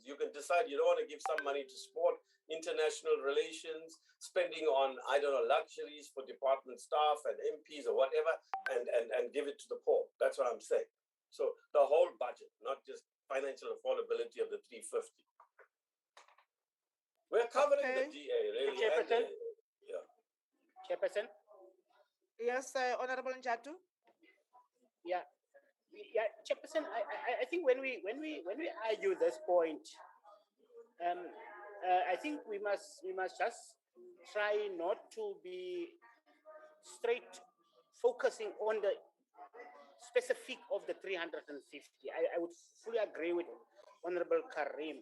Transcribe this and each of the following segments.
You can decide you don't want to give some money to sport, international relations, spending on, I don't know, luxuries for department staff and MPs or whatever, and give it to the poor. That's what I'm saying. So the whole budget, not just financial affordability of the 350. We're covering the DA, really. Chairperson? Yeah. Chairperson? Yes, Honorable Njatu. Yeah, Chairperson. I think when we argue this point, I think we must just try not to be straight focusing on the specific of the 350. I would fully agree with Honorable Karim,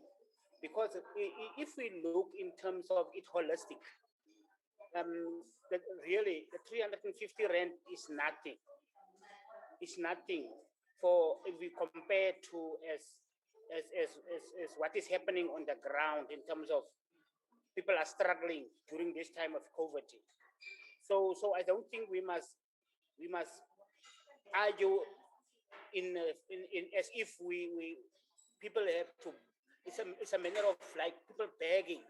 because if we look in terms of it holistic, really the 350 rand is nothing. It's nothing for if we compare to as what is happening on the ground in terms of people are struggling during this time of COVID. So I don't think we must argue in as if we people have to. It's a manner of like people begging,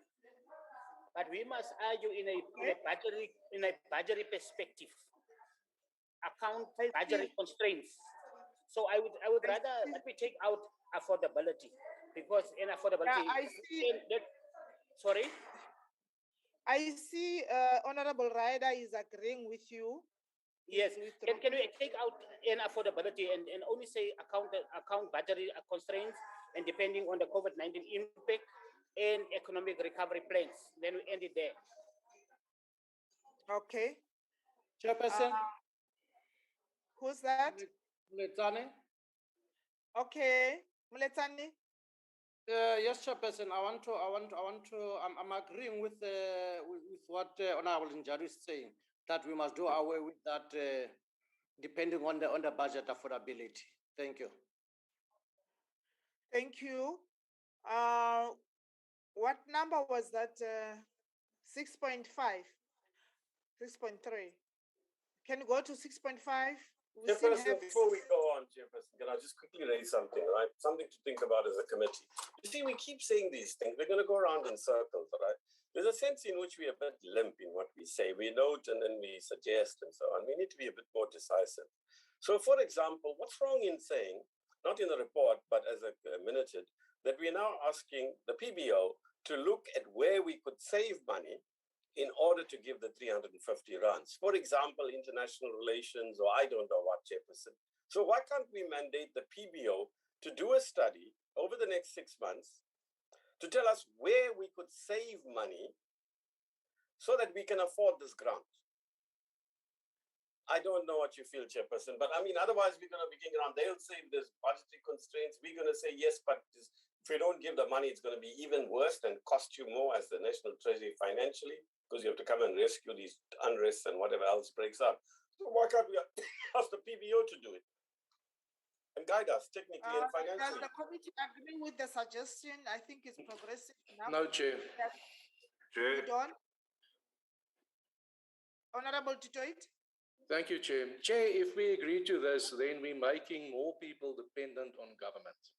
but we must argue in a budgetary perspective, account budgetary constraints. So I would rather let me take out affordability, because in affordability, I see. Sorry. I see Honorable Ryder is agreeing with you. Yes, can we take out an affordability and only say account budgetary constraints and depending on the COVID-19 impact and economic recovery plans? Then we end it there. Okay. Chairperson. Who's that? Muletsane. Okay, Muletsane. Yes, Chairperson. I'm agreeing with what Honorable Njadu is saying, that we must do away with that, depending on the budget affordability. Thank you. Thank you. What number was that? 6.5, 6.3. Can you go to 6.5? Chairperson, before we go on, Chairperson, can I just quickly raise something, right? Something to think about as a committee. You see, we keep saying these things. We're going to go around in circles, right? There's a sense in which we are a bit limp in what we say. We note and then we suggest and so on. We need to be a bit more decisive. So, for example, what's wrong in saying, not in the report, but as a minuted, that we're now asking the PBO to look at where we could save money in order to give the 350 rands. For example, international relations, or I don't know what, Chairperson. So why can't we mandate the PBO to do a study over the next 6 months to tell us where we could save money so that we can afford this grant? I don't know what you feel, Chairperson, but I mean, otherwise we're going to be getting around. They'll say there's budgetary constraints. We're going to say yes, but if we don't give the money, it's going to be even worse and cost you more as the National Treasury financially, because you have to come and rescue these unrests and whatever else breaks out. So why can't we ask the PBO to do it and guide us technically and financially? Does the committee agree with the suggestion? I think it's progressive enough. No, Chair. You don't? Honorable Tutoit? Thank you, Chair. Chair, if we agree to this, then we're making more people dependent on government.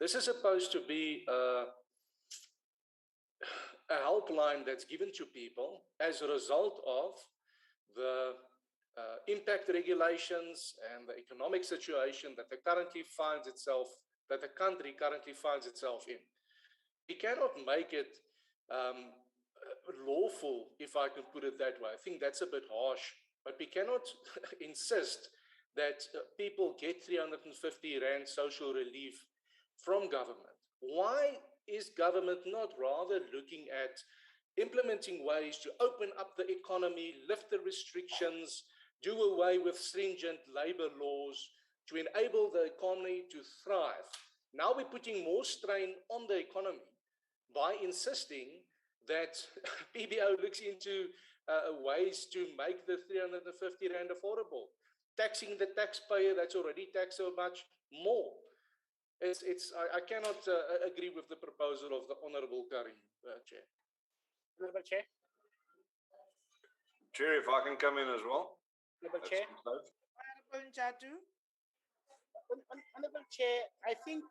This is supposed to be a helpline that's given to people as a result of the impact regulations and the economic situation that the country finds itself in. We cannot make it lawful, if I can put it that way. I think that's a bit harsh, but we cannot insist that people get 350 Rand social relief from government. Why is government not rather looking at implementing ways to open up the economy, lift the restrictions, do away with stringent labor laws to enable the economy to thrive? Now we're putting more strain on the economy by insisting that PBO looks into ways to make the 350 Rand affordable, taxing the taxpayer that's already taxed so much more. I cannot agree with the proposal of the Honourable Karim, Chair. Honourable Chair. Chair, if I can come in as well. Honourable Chair. Honourable Njatu. Honourable Chair, I think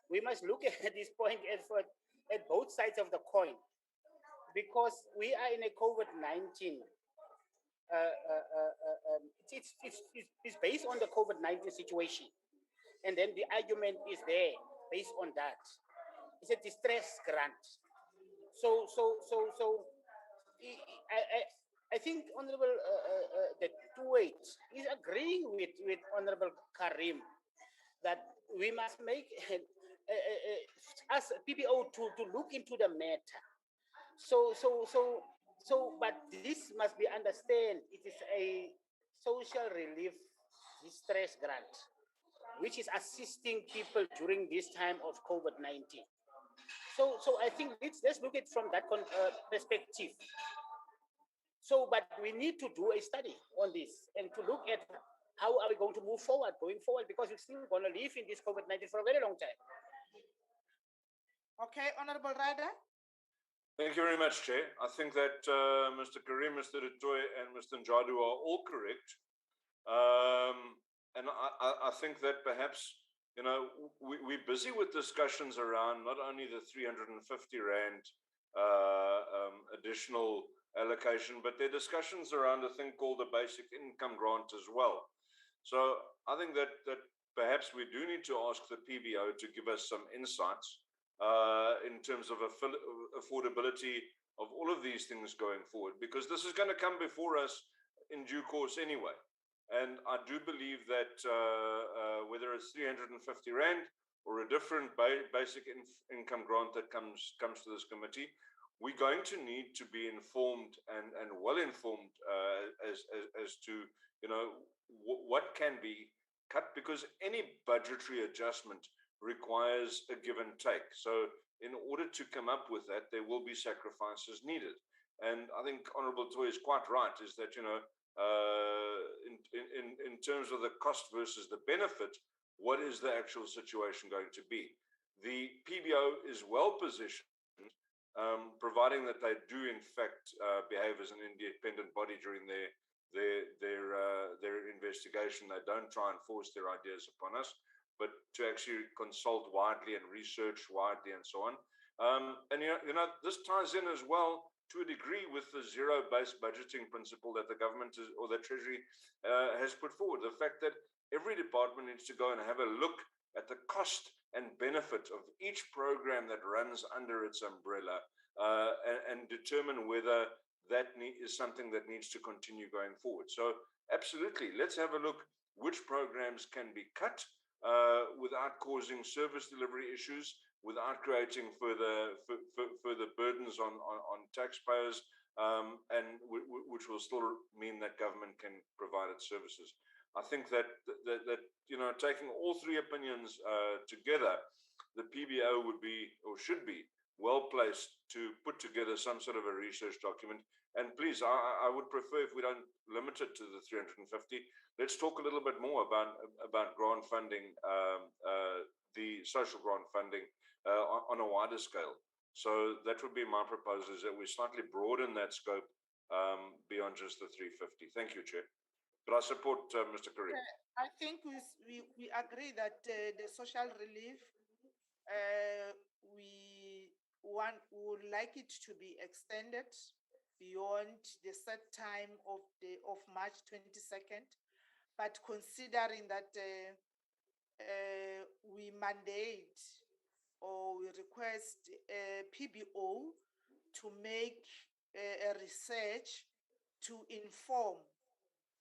we must look at this point at both sides of the coin, because we are in a COVID-19. It's based on the COVID-19 situation, and then the argument is there based on that. It's a distress grant. So I think Honorable the two-eight is agreeing with Honorable Karim that we must make us PBO to look into the matter. But this must be understood. It is a social relief distress grant, which is assisting people during this time of COVID-19. So I think let's look at it from that perspective. So, but we need to do a study on this and to look at how are we going to move forward, going forward, because we're still going to live in this COVID-19 for a very long time. Okay, Honorable Ryder. Thank you very much, Chair. I think that Mr. Karim, Mr. Dutoy, and Mr. Njadu are all correct. And I think that perhaps, we're busy with discussions around not only the 350 Rand additional allocation, but there are discussions around a thing called the basic income grant as well. So I think that perhaps we do need to ask the PBO to give us some insights in terms of affordability of all of these things going forward, because this is going to come before us in due course anyway. And I do believe that whether it's 350 Rand or a different basic income grant that comes to this committee, we're going to need to be informed and well informed as to what can be cut, because any budgetary adjustment requires a give and take. So in order to come up with that, there will be sacrifices needed. And I think Honorable Toy is quite right, is that, in terms of the cost versus the benefit, what is the actual situation going to be? The PBO is well positioned, providing that they do in fact behave as an independent body during their investigation. They don't try and force their ideas upon us, but to actually consult widely and research widely and so on. And this ties in as well to a degree with the zero-based budgeting principle that the government or the Treasury has put forward. The fact that every department needs to go and have a look at the cost and benefit of each program that runs under its umbrella and determine whether that is something that needs to continue going forward. So absolutely, let's have a look which programs can be cut without causing service delivery issues, without creating further burdens on taxpayers, and which will still mean that government can provide its services. I think that taking all three opinions together, the PBO would be or should be well placed to put together some sort of a research document. And please, I would prefer if we don't limit it to the 350. Let's talk a little bit more about grant funding, the social grant funding on a wider scale. So that would be my proposal, is that we slightly broaden that scope beyond just the 350. Thank you, Chair. But I support Mr. Karim. I think we agree that the social relief, we would like it to be extended beyond the set time of March 22nd, but considering that we mandate or we request PBO to make a research to inform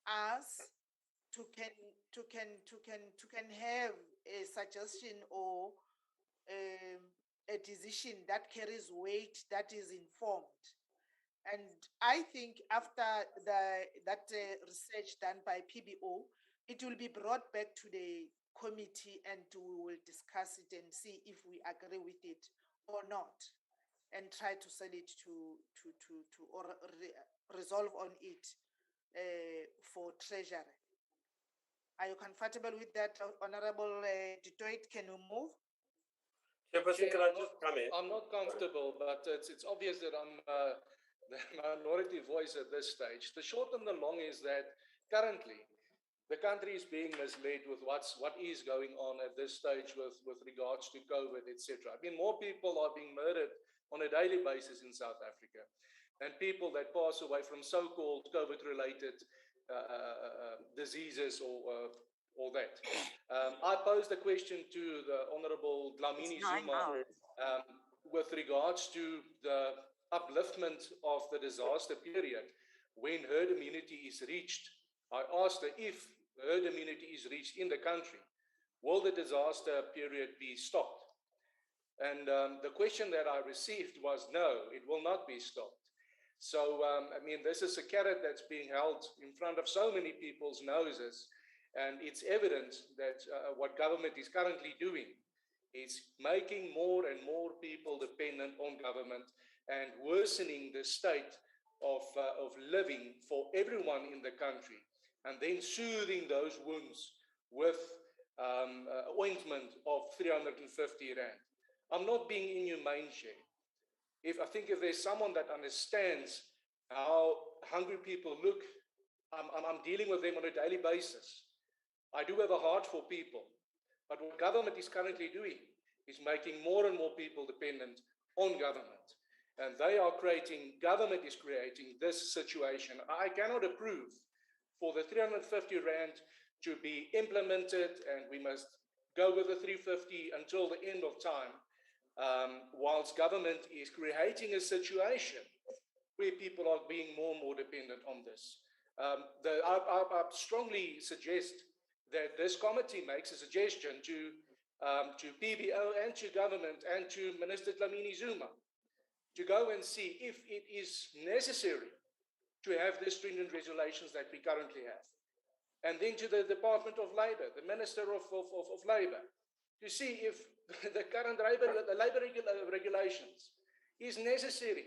us to can have a suggestion or a decision that carries weight, that is informed. And I think after that research done by PBO, it will be brought back to the committee and we will discuss it and see if we agree with it or not, and try to send it resolve on it for Treasury. Are you comfortable with that, Honorable Dutoit? Can you move? Chairperson, can I just come in? I'm not comfortable, but it's obvious that I'm the minority voice at this stage. The short and the long is that currently the country is being misled with what is going on at this stage with regards to COVID, etc. I mean, more people are being murdered on a daily basis in South Africa than people that pass away from so-called COVID-related diseases or that. I posed a question to the Honorable Dlamini Zuma with regards to the upliftment of the disaster period when herd immunity is reached. I asked her if herd immunity is reached in the country, will the disaster period be stopped? And the question that I received was no, it will not be stopped. So, I mean, this is a carrot that's being held in front of so many people's noses, and it's evident that what government is currently doing is making more and more people dependent on government and worsening the state of living for everyone in the country, and then soothing those wounds with ointment of 350 Rand. I'm not being inhumane, Chair. I think if there's someone that understands how hungry people look, I'm dealing with them on a daily basis. I do have a heart for people, but what government is currently doing is making more and more people dependent on government. And government is creating this situation. I cannot approve for the 350 Rand to be implemented, and we must go with the 350 until the end of time, whilst government is creating a situation where people are being more and more dependent on this. I strongly suggest that this committee makes a suggestion to PBO and to government and to Minister Dlamini Zuma to go and see if it is necessary to have the stringent regulations that we currently have. And then to the Department of Labor, the Minister of Labor, to see if the current labor regulations is necessary.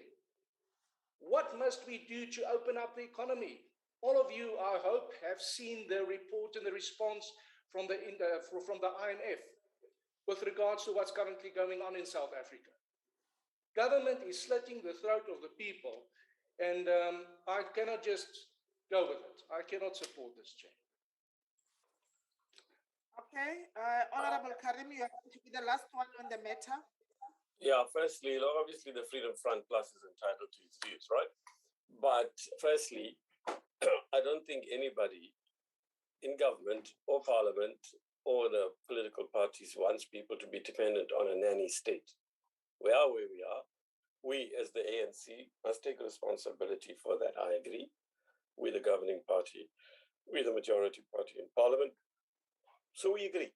What must we do to open up the economy? All of you, I hope, have seen the report and the response from the IMF with regards to what's currently going on in South Africa. Government is slitting the throat of the people, and I cannot just go with it. I cannot support this, Chair. Okay, Honorable Karim, you are going to be the last one on the matter. Yeah, firstly, obviously the Freedom Front Plus is entitled to its views, right? But firstly, I don't think anybody in government or parliament or the political parties wants people to be dependent on a nanny state. We are where we are. We, as the ANC, must take responsibility for that. I agree. We're the governing party. We're the majority party in parliament. So we agree.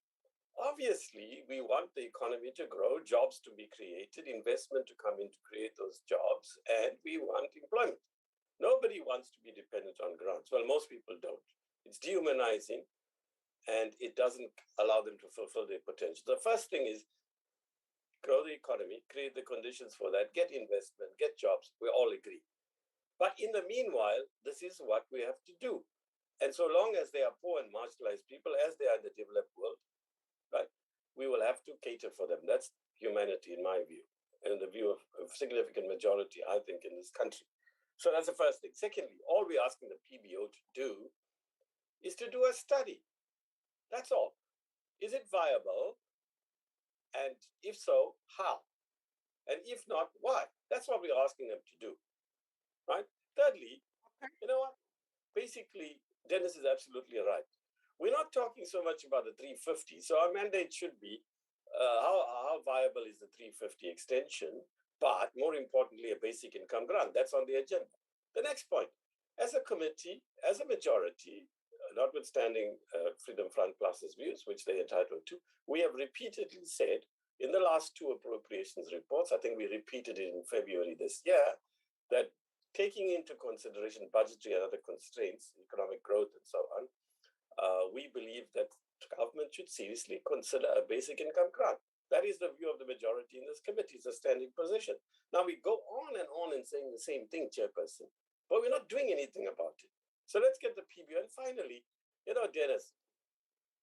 Obviously, we want the economy to grow, jobs to be created, investment to come in to create those jobs, and we want employment. Nobody wants to be dependent on grants. Well, most people don't. It's dehumanizing, and it doesn't allow them to fulfill their potential. The first thing is grow the economy, create the conditions for that, get investment, get jobs. We all agree. But in the meanwhile, this is what we have to do. And so long as they are poor and marginalized people, as they are in the developed world, right, we will have to cater for them. That's humanity, in my view, and in the view of a significant majority, I think, in this country. So that's the first thing. Secondly, all we're asking the PBO to do is to do a study. That's all. Is it viable? And if so, how? And if not, why? That's what we're asking them to do, right? Thirdly, you know what? Basically, Dennis is absolutely right. We're not talking so much about the 350. So our mandate should be how viable is the 350 extension, but more importantly, a basic income grant. That's on the agenda. The next point, as a committee, as a majority, notwithstanding Freedom Front Plus's views, which they're entitled to, we have repeatedly said in the last two appropriations reports, I think we repeated it in February this year, that taking into consideration budgetary and other constraints, economic growth and so on, we believe that government should seriously consider a basic income grant. That is the view of the majority in this committee. It's a standing position. Now we go on and saying the same thing, Chairperson, but we're not doing anything about it. So let's get the PBO. And finally, you know, Dennis,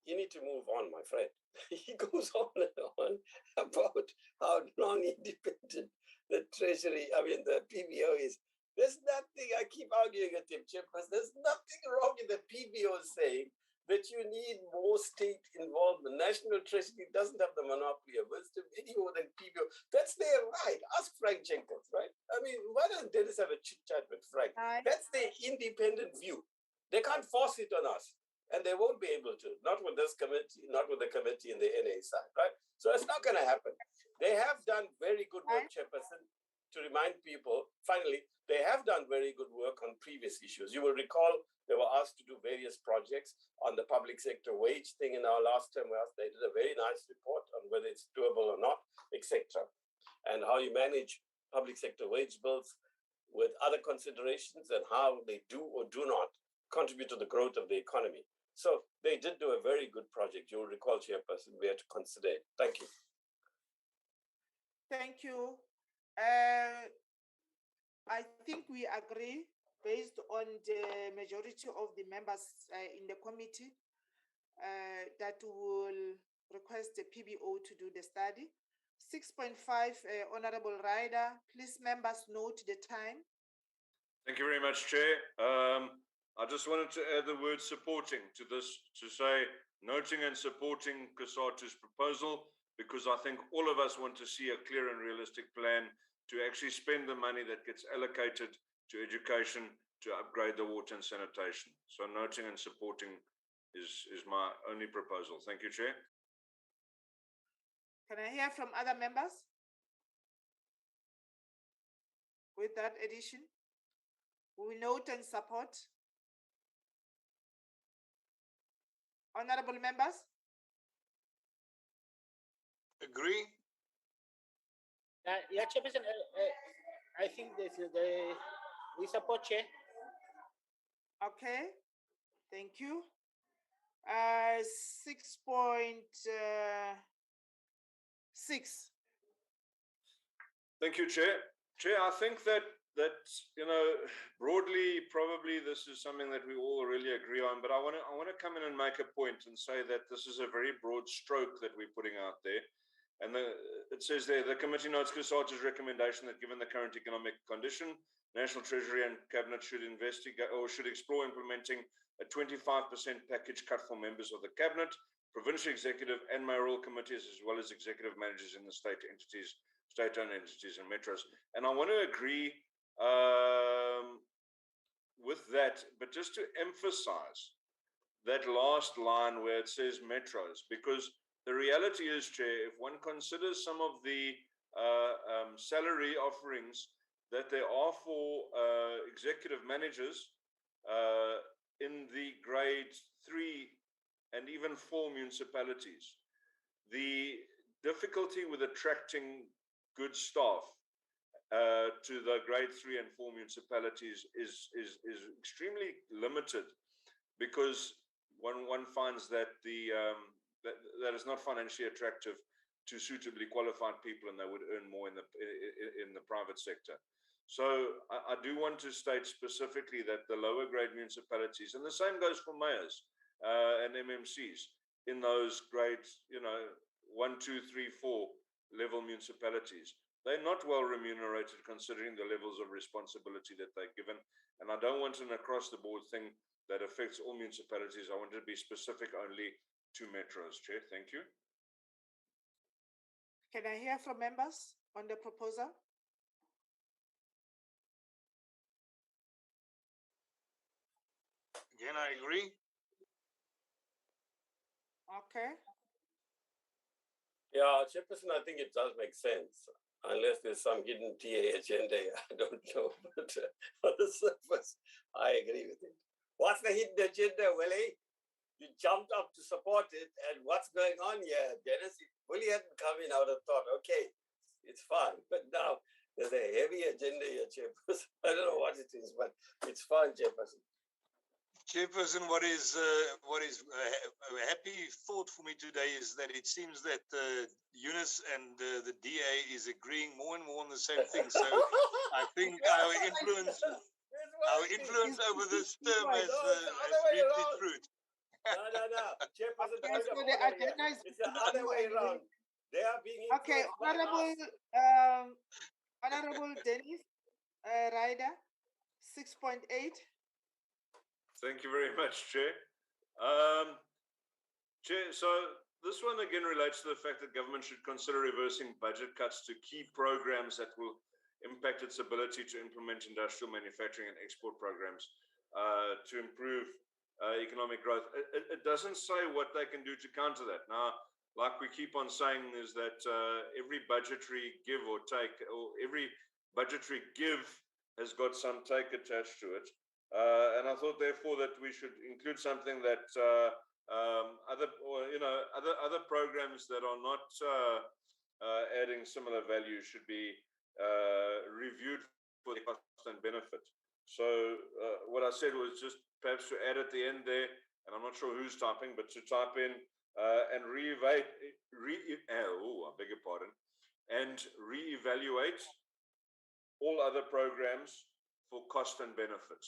you need to move on, my friend. He goes on and on about how non-independent the Treasury, the PBO is. There's nothing, I keep arguing with him, Chairperson, there's nothing wrong in the PBO saying that you need more state involvement. National Treasury doesn't have the monopoly of wisdom any more than PBO. That's their right. Ask Frank Jenkins, right? I mean, why doesn't Dennis have a chit chat with Frank? Aye. That's their independent view. They can't force it on us, and they won't be able to. Not with this committee, not with the committee in the NA side, right? So it's not going to happen. They have done very good work, Chairperson, to remind people, finally, they have done very good work on previous issues. You will recall they were asked to do various projects on the public sector wage thing in our last term. They did a very nice report on whether it's doable or not, etc. And how you manage public sector wage bills with other considerations and how they do or do not contribute to the growth of the economy. So they did do a very good project. You will recall, Chairperson, we had to consider it. Thank you. Thank you. I think we agree based on the majority of the members in the committee that will request the PBO to do the study. 6.5, Honorable Ryder, please members note the time. Thank you very much, Chair. I just wanted to add the word supporting to this, to say noting and supporting Kasatu's proposal, because I think all of us want to see a clear and realistic plan to actually spend the money that gets allocated to education to upgrade the water and sanitation. So noting and supporting is my only proposal. Thank you, Chair. Can I hear from other members with that addition? We note and support. Honorable members? Agree. Yeah, Chairperson, I think we support, Chair. Okay, thank you. 6.6. Thank you, Chair. Chair, I think that broadly, probably this is something that we all really agree on. But I want to come in and make a point and say that this is a very broad stroke that we're putting out there. And it says there, the committee notes Kasatu's recommendation that given the current economic condition, National Treasury and Cabinet should investigate or should explore implementing a 25% package cut for members of the Cabinet, provincial executive and mayoral committees, as well as executive managers in the state entities, state-owned entities and metros. And I want to agree with that, but just to emphasize that last line where it says metros, because the reality is, Chair, if one considers some of the salary offerings that there are for executive managers in the grade 3 and even 4 municipalities, the difficulty with attracting good staff to the grade 3 and 4 municipalities is extremely limited, because one finds that that is not financially attractive to suitably qualified people, and they would earn more in the private sector. So I do want to state specifically that the lower grade municipalities, and the same goes for mayors and MMCs in those grades, 1, 2, 3, 4 level municipalities, they're not well remunerated considering the levels of responsibility that they're given. And I don't want an across the board thing that affects all municipalities. I want it to be specific only to metros, Chair. Thank you. Can I hear from members on the proposal? Again, I agree. Okay. Yeah, Chairperson, I think it does make sense, unless there's some hidden TA agenda. I don't know, but on the surface, I agree with it. What's the hidden agenda, Willie? You jumped up to support it, and what's going on here, Dennis? If Willie hadn't come in, I would have thought, okay, it's fine. But now there's a heavy agenda here, Chairperson. I don't know what it is, but it's fine, Chairperson. Chairperson, what is a happy thought for me today is that it seems that Eunice and the DA is agreeing more and more on the same thing. So I think our influence over this term has reaped its fruit. No. Chairperson, Okay, so the agenda is it's the other way around. They are being okay. Honorable Dennis Ryder, 6.8. Thank you very much, Chair. Chair, so this one again relates to the fact that government should consider reversing budget cuts to key programs that will impact its ability to implement industrial manufacturing and export programs to improve economic growth. It doesn't say what they can do to counter that. Now, like we keep on saying, is that every budgetary give or take, or every budgetary give has got some take attached to it. And I thought, therefore, that we should include something that other programs that are not adding similar value should be reviewed for the cost and benefit. So what I said was just perhaps to add at the end there, and I'm not sure who's typing, but to type in and reevaluate, I beg your pardon, and reevaluate all other programs for cost and benefit.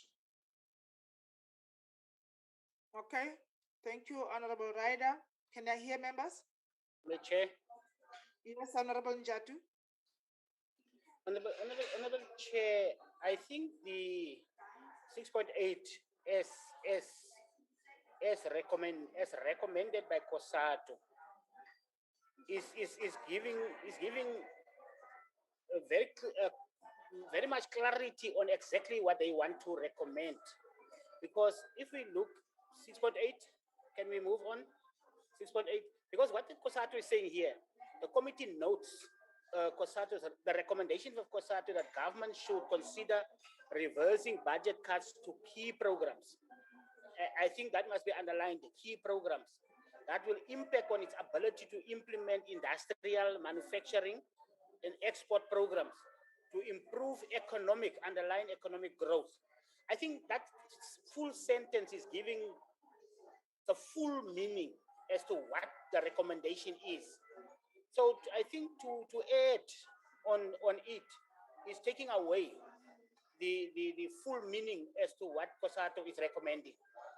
Okay, thank you, Honorable Ryder. Can I hear members? The Chair. Yes, Honorable Njatu. Honorable Chair, I think the 6.8 as recommended by COSATU is giving a very much clarity on exactly what they want to recommend. Because if we look 6.8, can we move on? 6.8, because what the COSATU is saying here, the committee notes the recommendations of COSATU that government should consider reversing budget cuts to key programs. I think that must be underlined, the key programs that will impact on its ability to implement industrial manufacturing and export programs to improve underlying economic growth. I think that full sentence is giving the full meaning as to what the recommendation is. So I think to add on it is taking away the full meaning as to what COSATU is recommending.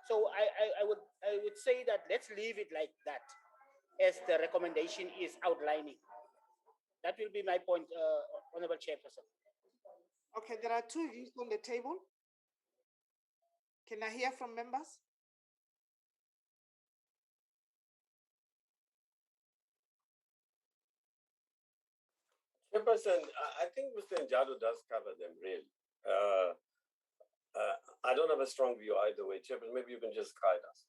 So I would say that let's leave it like that, as the recommendation is outlining. That will be my point, Honorable Chairperson. Okay, there are two views on the table. Can I hear from members? Chairperson, I think Mr. Njadu does cover them really. I don't have a strong view either way, Chairperson. Maybe you can just guide us.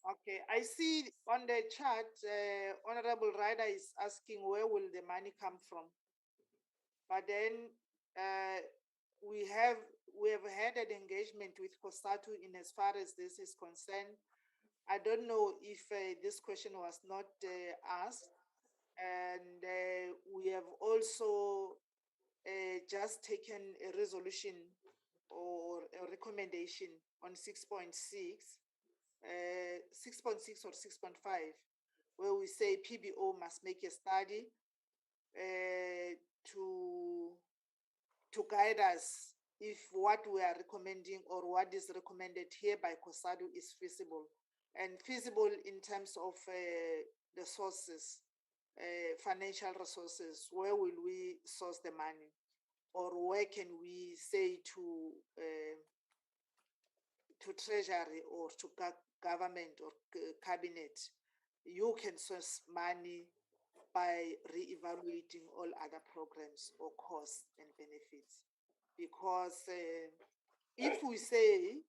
Okay, I see on the chart, Honorable Ryder is asking where will the money come from? But then we have had an engagement with COSATU in as far as this is concerned. I don't know if this question was not asked, and we have also just taken a resolution or a recommendation on 6.6, 6.6 or 6.5, where we say PBO must make a study to guide us if what we are recommending or what is recommended here by COSATU is feasible, and feasible in terms of the sources, financial resources. Where will we source the money, or where can we say to Treasury or to government or cabinet, you can source money by re-evaluating all other programs or costs and benefits? Because if we say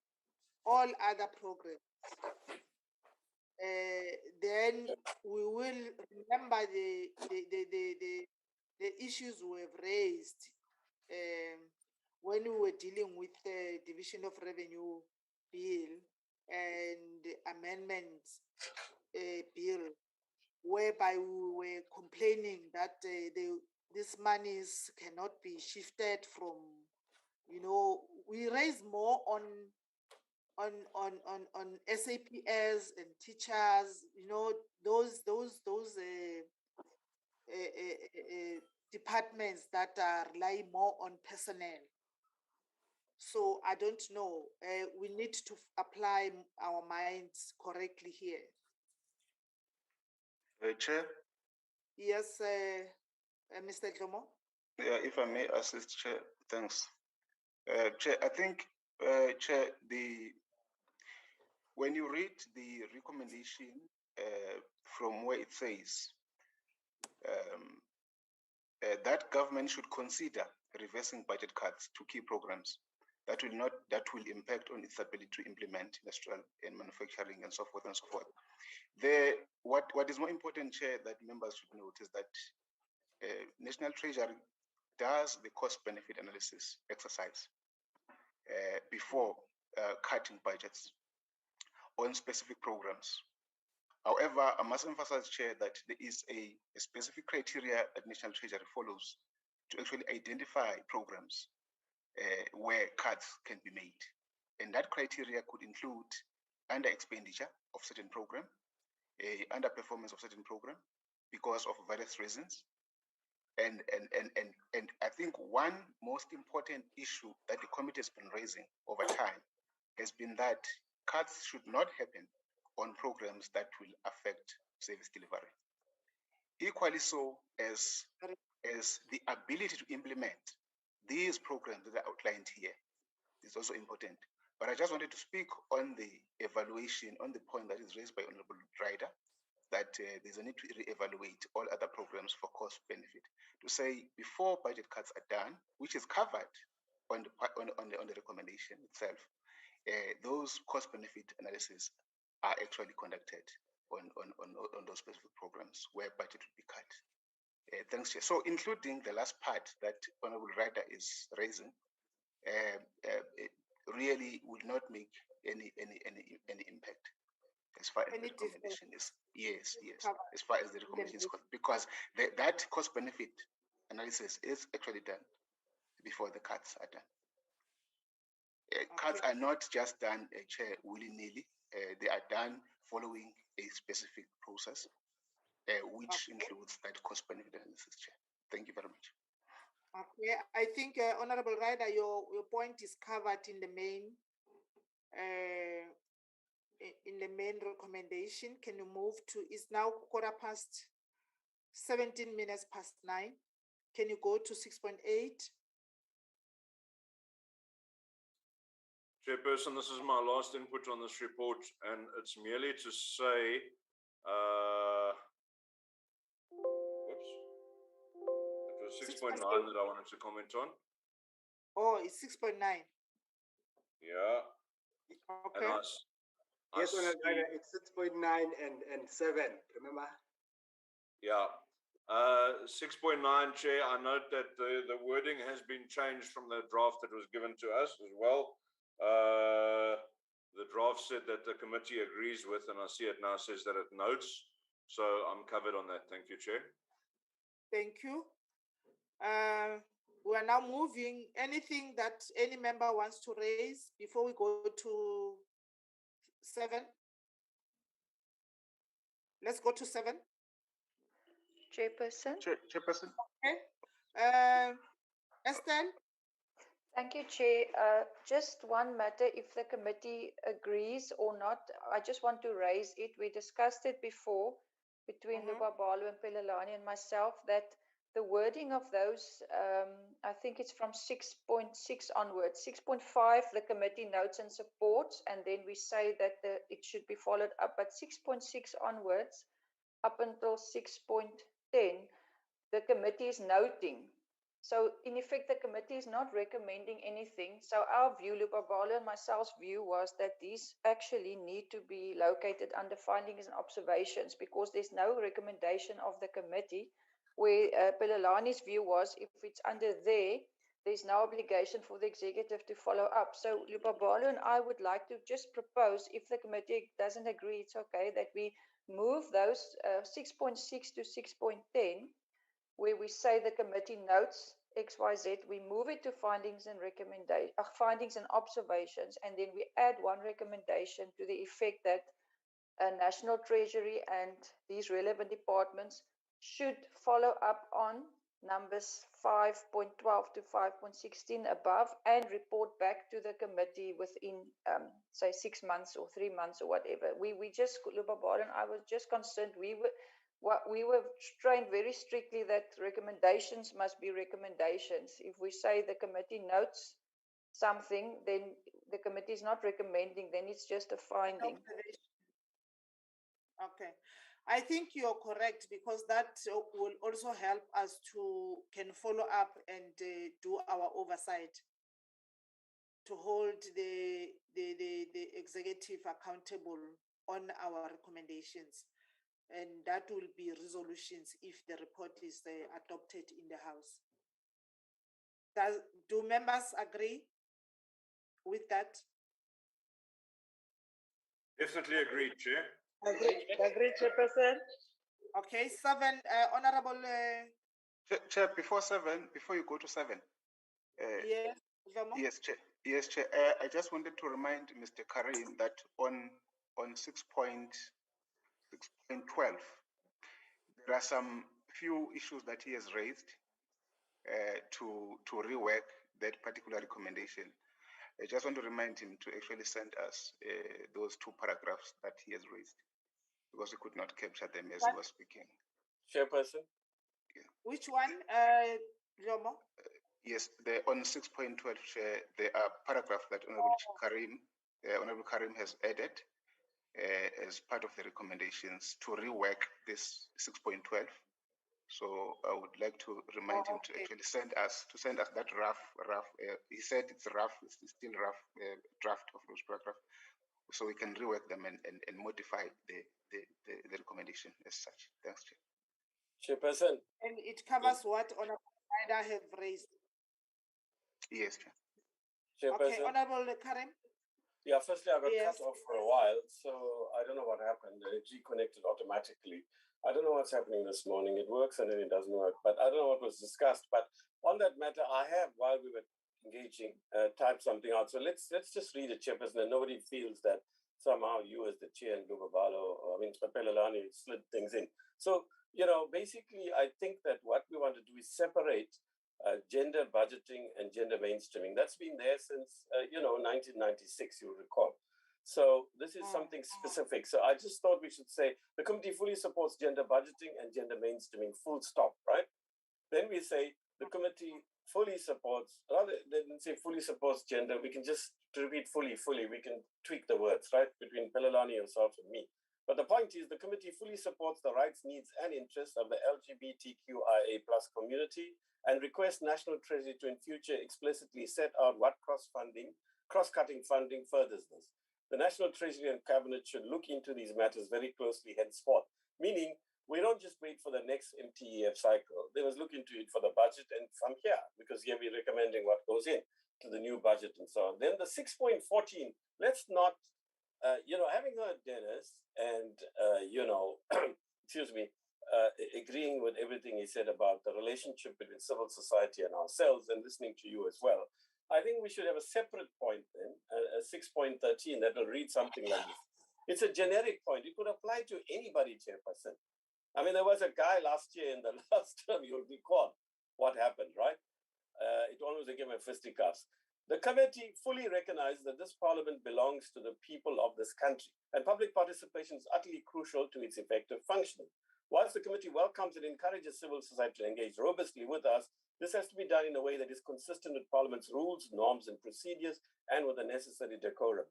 all other programs, then we will remember the issues we have raised when we were dealing with the Division of Revenue Bill and the Amendments Bill, whereby we were complaining that these monies cannot be shifted from, we raise more on SAPs and teachers, those departments that rely more on personnel. So I don't know. We need to apply our minds correctly here. Chair? Yes, Mr. Jomo? Yeah, if I may assist, Chair, thanks. Chair, I think, Chair, when you read the recommendation from where it says that government should consider reversing budget cuts to key programs that will impact on its ability to implement industrial and manufacturing and so forth and so forth. What is more important, Chair, that members should note is that National Treasury does the cost-benefit analysis exercise before cutting budgets on specific programs. However, I must emphasize, Chair, that there is a specific criteria that National Treasury follows to actually identify programs where cuts can be made. And that criteria could include under expenditure of certain program, underperformance of certain program because of various reasons. And I think one most important issue that the committee has been raising over time has been that cuts should not happen on programs that will affect service delivery. Equally so as the ability to implement these programs that are outlined here is also important. But I just wanted to speak on the evaluation, on the point that is raised by Honorable Ryder, that there's a need to re-evaluate all other programs for cost benefit. To say before budget cuts are done, which is covered on the recommendation itself, those cost benefit analysis are actually conducted on those specific programs where budget will be cut. Thanks, Chair. So including the last part that Honorable Ryder is raising, it really would not make any impact as far as the recommendation is. Yes. As far as the recommendation is concerned, because that cost benefit analysis is actually done before the cuts are done. Cuts are not just done, Chair, willy-nilly. They are done following a specific process, which includes that cost benefit analysis, Chair. Thank you very much. Okay, I think Honorable Ryder, your point is covered in the main recommendation. Can you move to? It's now 17 minutes past 9. Can you go to 6.8? Chairperson, this is my last input on this report, and it's merely to say, whoops, it was 6.9 that I wanted to comment on. Oh, it's 6.9. Yeah. Okay. And Yes, it's 6.9 and 7, remember? Yeah. 6.9, Chair, I note that the wording has been changed from the draft that was given to us as well. The draft said that the committee agrees with, and I see it now says that it notes. So I'm covered on that. Thank you, Chair. Thank you. We are now moving. Anything that any member wants to raise before we go to 7? Let's go to 7. Chairperson. Chairperson. Okay. Estelle? Thank you, Chair. Just one matter, if the committee agrees or not, I just want to raise it. We discussed it before between Lubabalo and Pelelani and myself, that the wording of those, I think it's from 6.6 onwards. 6.5, the committee notes and supports, and then we say that it should be followed up. But 6.6 onwards, up until 6.10, the committee is noting. So in effect, the committee is not recommending anything. So our view, Lubabalo and myself's view, was that these actually need to be located under findings and observations, because there's no recommendation of the committee, where Pelelani's view was if it's under there's no obligation for the executive to follow up. So Lubabalo and I would like to just propose, if the committee doesn't agree, it's okay, that we move those 6.6 to 6.10, where we say the committee notes XYZ, we move it to findings and findings and observations, and then we add one recommendation to the effect that National Treasury and these relevant departments should follow up on numbers 5.12 to 5.16 above and report back to the committee within, say, 6 months or 3 months or whatever. We just, Lubabalo and I was just concerned, we were trained very strictly that recommendations must be recommendations. If we say the committee notes something, then the committee is not recommending, then it's just a finding. Okay, I think you're correct, because that will also help us to can follow up and do our oversight, to hold the executive accountable on our recommendations, and that will be resolutions if the report is adopted in the House. Do members agree with that? Definitely agreed, Chair. Agree, Chairperson. Okay, 7, Honorable. Chair, before you go to 7. Yes, Vamo? Yes, Chair. Yes, Chair. I just wanted to remind Mr. Karim that on 6.12, there are some few issues that he has raised to rework that particular recommendation. I just want to remind him to actually send us those 2 paragraphs that he has raised, because we could not capture them as he was speaking. Chairperson? Yeah. Which one, Jomo? Yes, on 6.12, Chair, there are paragraphs that Honorable Karim has added as part of the recommendations to rework this 6.12. So I would like to remind him to actually send us that rough. He said it's rough, it's still rough draft of those paragraphs, so we can rework them and modify the recommendation as such. Thanks, Chair. Chairperson. And it covers what Honorable Ida have raised. Yes, Chair. Okay, Honorable Karim. Yeah, firstly, I got cut off for a while, so I don't know what happened. It reconnected automatically. I don't know what's happening this morning. It works and then it doesn't work, but I don't know what was discussed. But on that matter, I have, while we were engaging, typed something out. So let's just read it, Chairperson, and nobody feels that somehow you as the chair and Pelelani slid things in. So, basically, I think that what we want to do is separate gender budgeting and gender mainstreaming. That's been there since, 1996, you'll recall. So this is something specific. So I just thought we should say the committee fully supports gender budgeting and gender mainstreaming, full stop, right? Then we say the committee fully supports, rather than say fully supports gender, we can just repeat fully, we can tweak the words, right? Between Pelelani, yourself, and me. But the point is the committee fully supports the rights, needs, and interests of the LGBTQIA+ community and requests National Treasury to in future explicitly set out what cross-cutting funding furthers this. The National Treasury and Cabinet should look into these matters very closely henceforth, meaning we don't just wait for the next MTEF cycle. They must look into it for the budget and from here, because here we're recommending what goes in to the new budget and so on. Then the 6.14, let's not, having heard Dennis and, agreeing with everything he said about the relationship between civil society and ourselves and listening to you as well, I think we should have a separate point then, a 6.13 that will read something like this. It's a generic point. It could apply to anybody, Chairperson. I mean, there was a guy last year in the last term, you'll recall what happened, right? It almost gave him fisticuffs. The committee fully recognizes that this parliament belongs to the people of this country, and public participation is utterly crucial to its effective functioning. Whilst the committee welcomes and encourages civil society to engage robustly with us, this has to be done in a way that is consistent with Parliament's rules, norms, and procedures, and with the necessary decorum.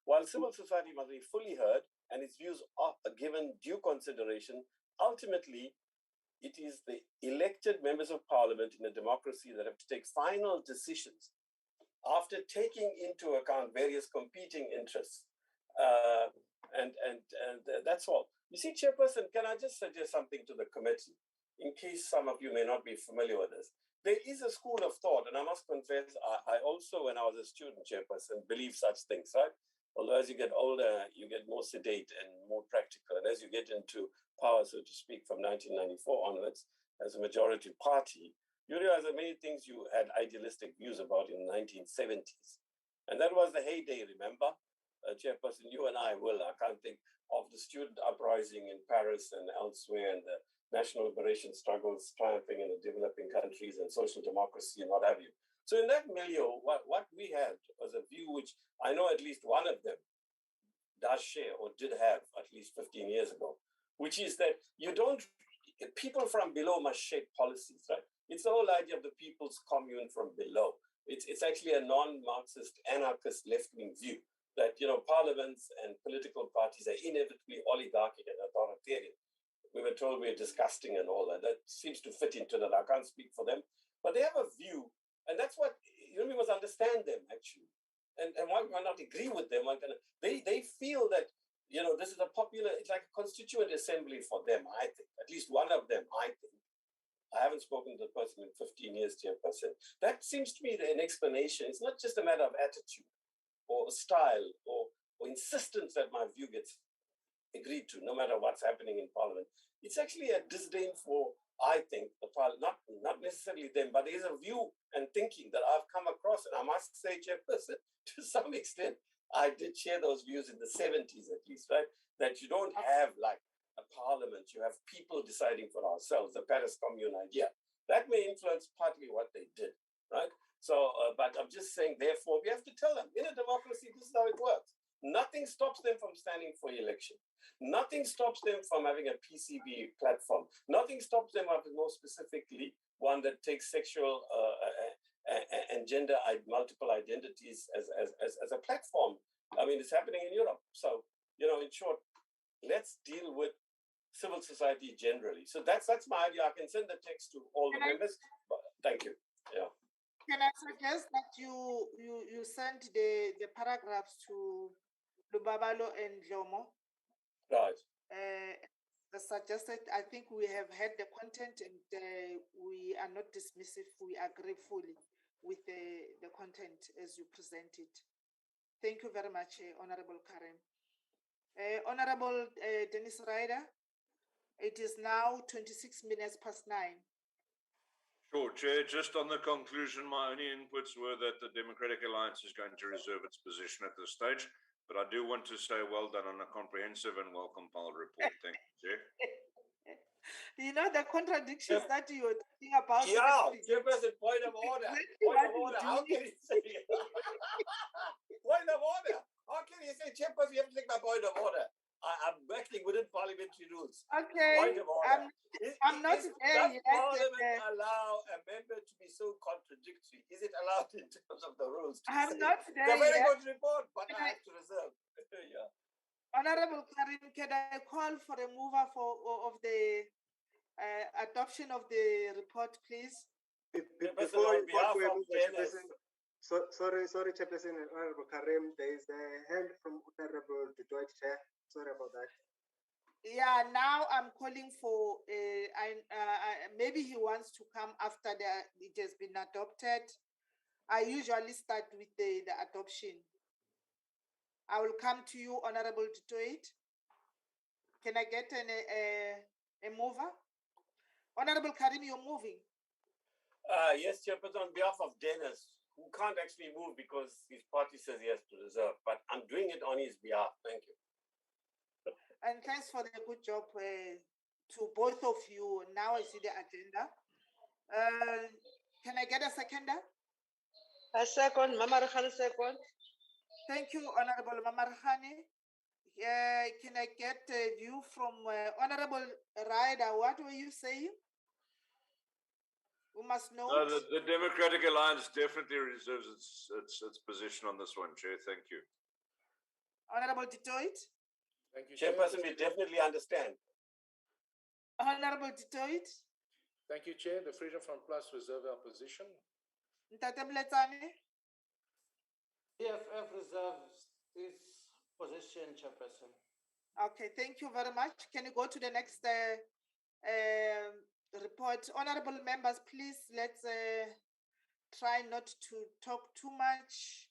While civil society must be fully heard and its views are given due consideration, ultimately, it is the elected members of Parliament in a democracy that have to take final decisions after taking into account various competing interests. And that's all. You see, Chairperson, can I just suggest something to the committee, in case some of you may not be familiar with this? There is a school of thought, and I must confess, I also, when I was a student, Chairperson, believed such things, right? Although as you get older, you get more sedate and more practical. And as you get into power, so to speak, from 1994 onwards, as a majority party, you realize that many things you had idealistic views about in the 1970s. And that was the heyday, remember? Chairperson, you and I I can't think of the student uprising in Paris and elsewhere, and the national liberation struggles triumphing in the developing countries and social democracy and what have you. So in that milieu, what we had was a view which I know at least one of them does share or did have at least 15 years ago, which is that people from below must shape policies, right? It's the whole idea of the people's commune from below. It's actually a non-Marxist, anarchist left-wing view that, parliaments and political parties are inevitably oligarchic and authoritarian. We were told we're disgusting and all that. That seems to fit into that. I can't speak for them, but they have a view, and that's what, we must understand them, actually. And why not agree with them? They feel that, this is it's like a constituent assembly for them, I think. At least one of them, I think. I haven't spoken to the person in 15 years, Chairperson. That seems to me an explanation. It's not just a matter of attitude or style or insistence that my view gets agreed to, no matter what's happening in Parliament. It's actually a disdain for, I think, the Parliament, not necessarily them, but there's a view and thinking that I've come across, and I must say, Chairperson, to some extent, I did share those views in the 70s at least, right? That you don't have like a parliament, you have people deciding for ourselves, the Paris Commune idea. That may influence partly what they did, right? So, but I'm just saying, therefore, we have to tell them, in a democracy, this is how it works. Nothing stops them from standing for election. Nothing stops them from having a PCB platform. Nothing stops them, more specifically, one that takes sexual and gender multiple identities as a platform. I mean, it's happening in Europe. So, in short, let's deal with civil society generally. So that's my idea. I can send the text to all the members. Thank you. Yeah. Can I suggest that you send the paragraphs to Lubabalo and Jomo? Right. The suggested, I think we have had the content and we are not dismissive. We agree fully with the content as you present it. Thank you very much, Honorable Karen. Honorable Dennis Ryder, it is now 26 minutes past 9. Sure, Chair. Just on the conclusion, my only inputs were that the Democratic Alliance is going to reserve its position at this stage, but I do want to say well done on a comprehensive and well-compiled report. Thank you, Chair. The contradictions that you were talking about. Yeah, Chairperson, point of order. Point of order. How can you say point of order? How can you say, Chairperson, you have to take my point of order? I'm working within parliamentary rules. Okay. Point of order. I'm not there Does yet. Parliament allow a member to be so contradictory? Is it allowed in terms of the rules? I'm not there It's a very yet. good report, but I have to reserve. Yeah. Honorable Karim, can I call for a mover of the adoption of the report, please? Before we move, Chairperson, sorry, Chairperson and Honorable Karim, there is a hand from Honorable Detroit Chair. Sorry about that. Yeah, now I'm calling for, maybe he wants to come after it has been adopted. I usually start with the adoption. I will come to you, Honorable Detroit. Can I get a mover? Honorable Karim, you're moving. Yes, Chairperson, on behalf of Dennis, who can't actually move because his party says he has to reserve, but I'm doing it on his behalf. Thank you. And thanks for the good job to both of you. Now I see the agenda. Can I get a seconder? A second, Mama Rakhane, second. Thank you, Honorable Mama Rakhane. Can I get a view from Honorable Ryder? What were you saying? We must know. The Democratic Alliance definitely reserves its position on this one, Chair. Thank you. Honorable Detroit. Thank you, Chairperson, we definitely understand. Honorable Detroit. Thank you, Chair. The Freedom Front Plus reserve our position. Ntate Mletsane. EFF reserves its position, Chairperson. Okay, thank you very much. Can you go to the next report? Honorable members, please, let's try not to talk too much.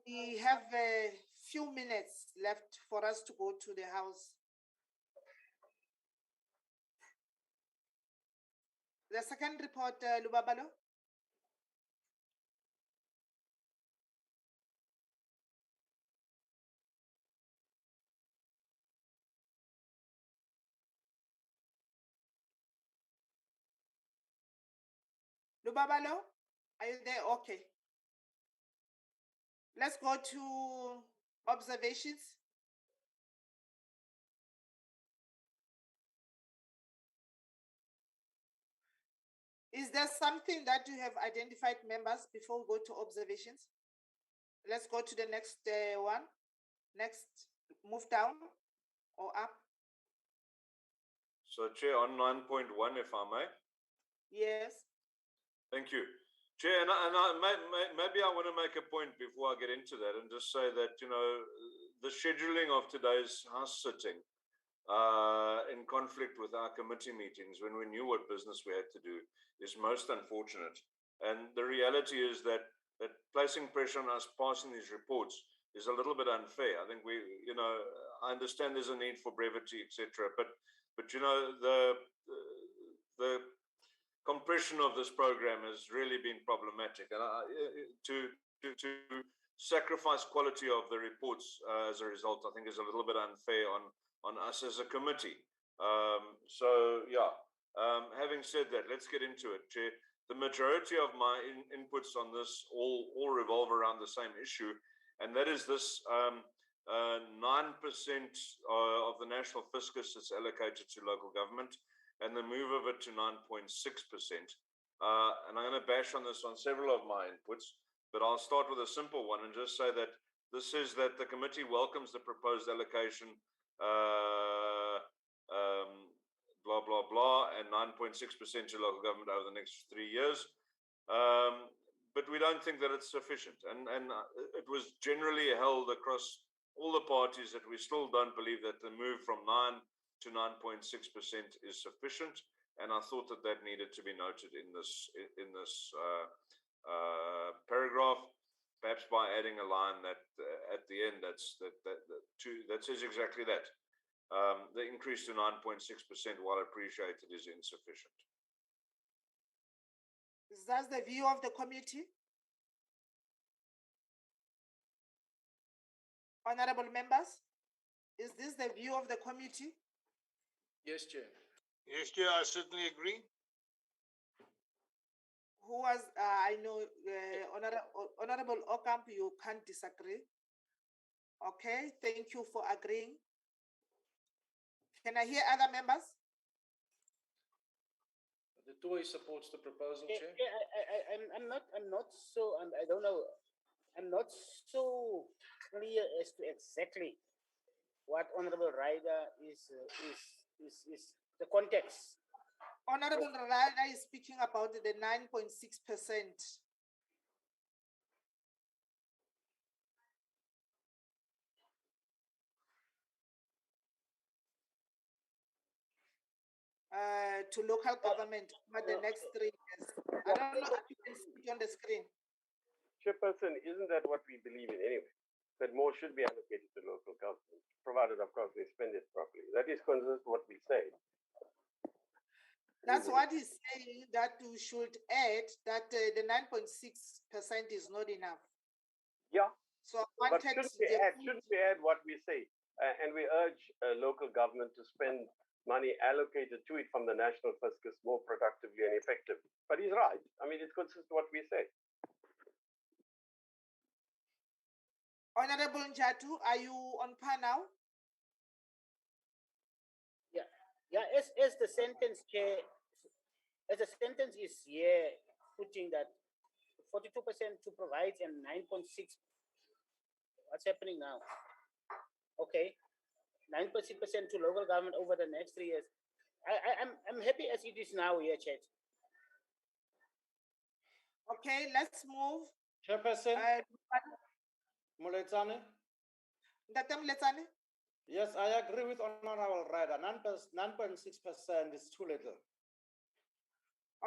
We have a few minutes left for us to go to the house. The second report, Lubabalo. Lubabalo, are you there? Okay. Let's go to observations. Is there something that you have identified, members, before we go to observations? Let's go to the next one. Next, move down or up. So, Chair, on 9.1, if I may. Yes. Thank you. Chair, and maybe I want to make a point before I get into that and just say that, you know, the scheduling of today's House sitting in conflict with our committee meetings when we knew what business we had to do is most unfortunate. And the reality is that placing pressure on us passing these reports is a little bit unfair. I think we, you know, I understand there's a need for brevity, etc. But you know, the compression of this program has really been problematic, and to sacrifice quality of the reports as a result, I think is a little bit unfair on us as a committee. So yeah, having said that, let's get into it, Chair. The majority of my inputs on this all revolve around the same issue, and that is this 9% of the national fiscus that's allocated to local government, and the move of it to 9.6%. And I'm going to bash on this on several of my inputs, but I'll start with a simple one and just say that this is that the committee welcomes the proposed allocation, blah, blah, blah, and 9.6% to local government over the next 3 years. But we don't think that it's sufficient. And it was generally held across all the parties that we still don't believe that the move from 9 to 9.6% is sufficient. And I thought that that needed to be noted in this paragraph, perhaps by adding a line that at the end that says exactly that. The increase to 9.6%, while appreciated, is insufficient. Is that the view of the committee? Honorable members, is this the view of the committee? Yes, Chair. Yes, Chair, I certainly agree. Who was, I know, Honorable Ocampo, you can't disagree. Okay, thank you for agreeing. Can I hear other members? The TOI supports the proposal, Chair. I'm not so, I don't know, I'm not so clear as to exactly what Honorable Ryder is the context. Honorable Ryder is speaking about the 9.6%. To local government for the next 3 years. I don't know if you can see it on the screen. Chairperson, isn't that what we believe in anyway? That more should be allocated to local government, provided, of course, they spend it properly. That is consistent with what we say. That's what he's saying, that we should add that the 9.6% is not enough. Yeah. So but shouldn't we add what we say? And we urge local government to spend money allocated to it from the national fiscus more productively and effectively. But he's right. I mean, it's consistent with what we say. Honorable Njatu, are you on par now? Yeah, as the sentence, Chair, as the sentence is here, putting that 42% to provide and 9.6. What's happening now? Okay, 9.6% to local government over the next 3 years. I'm happy as it is now here, Chair. Okay, let's move. Chairperson, Muletsane. Muletsane. Yes, I agree with Honorable Ryder. 9.6% is too little.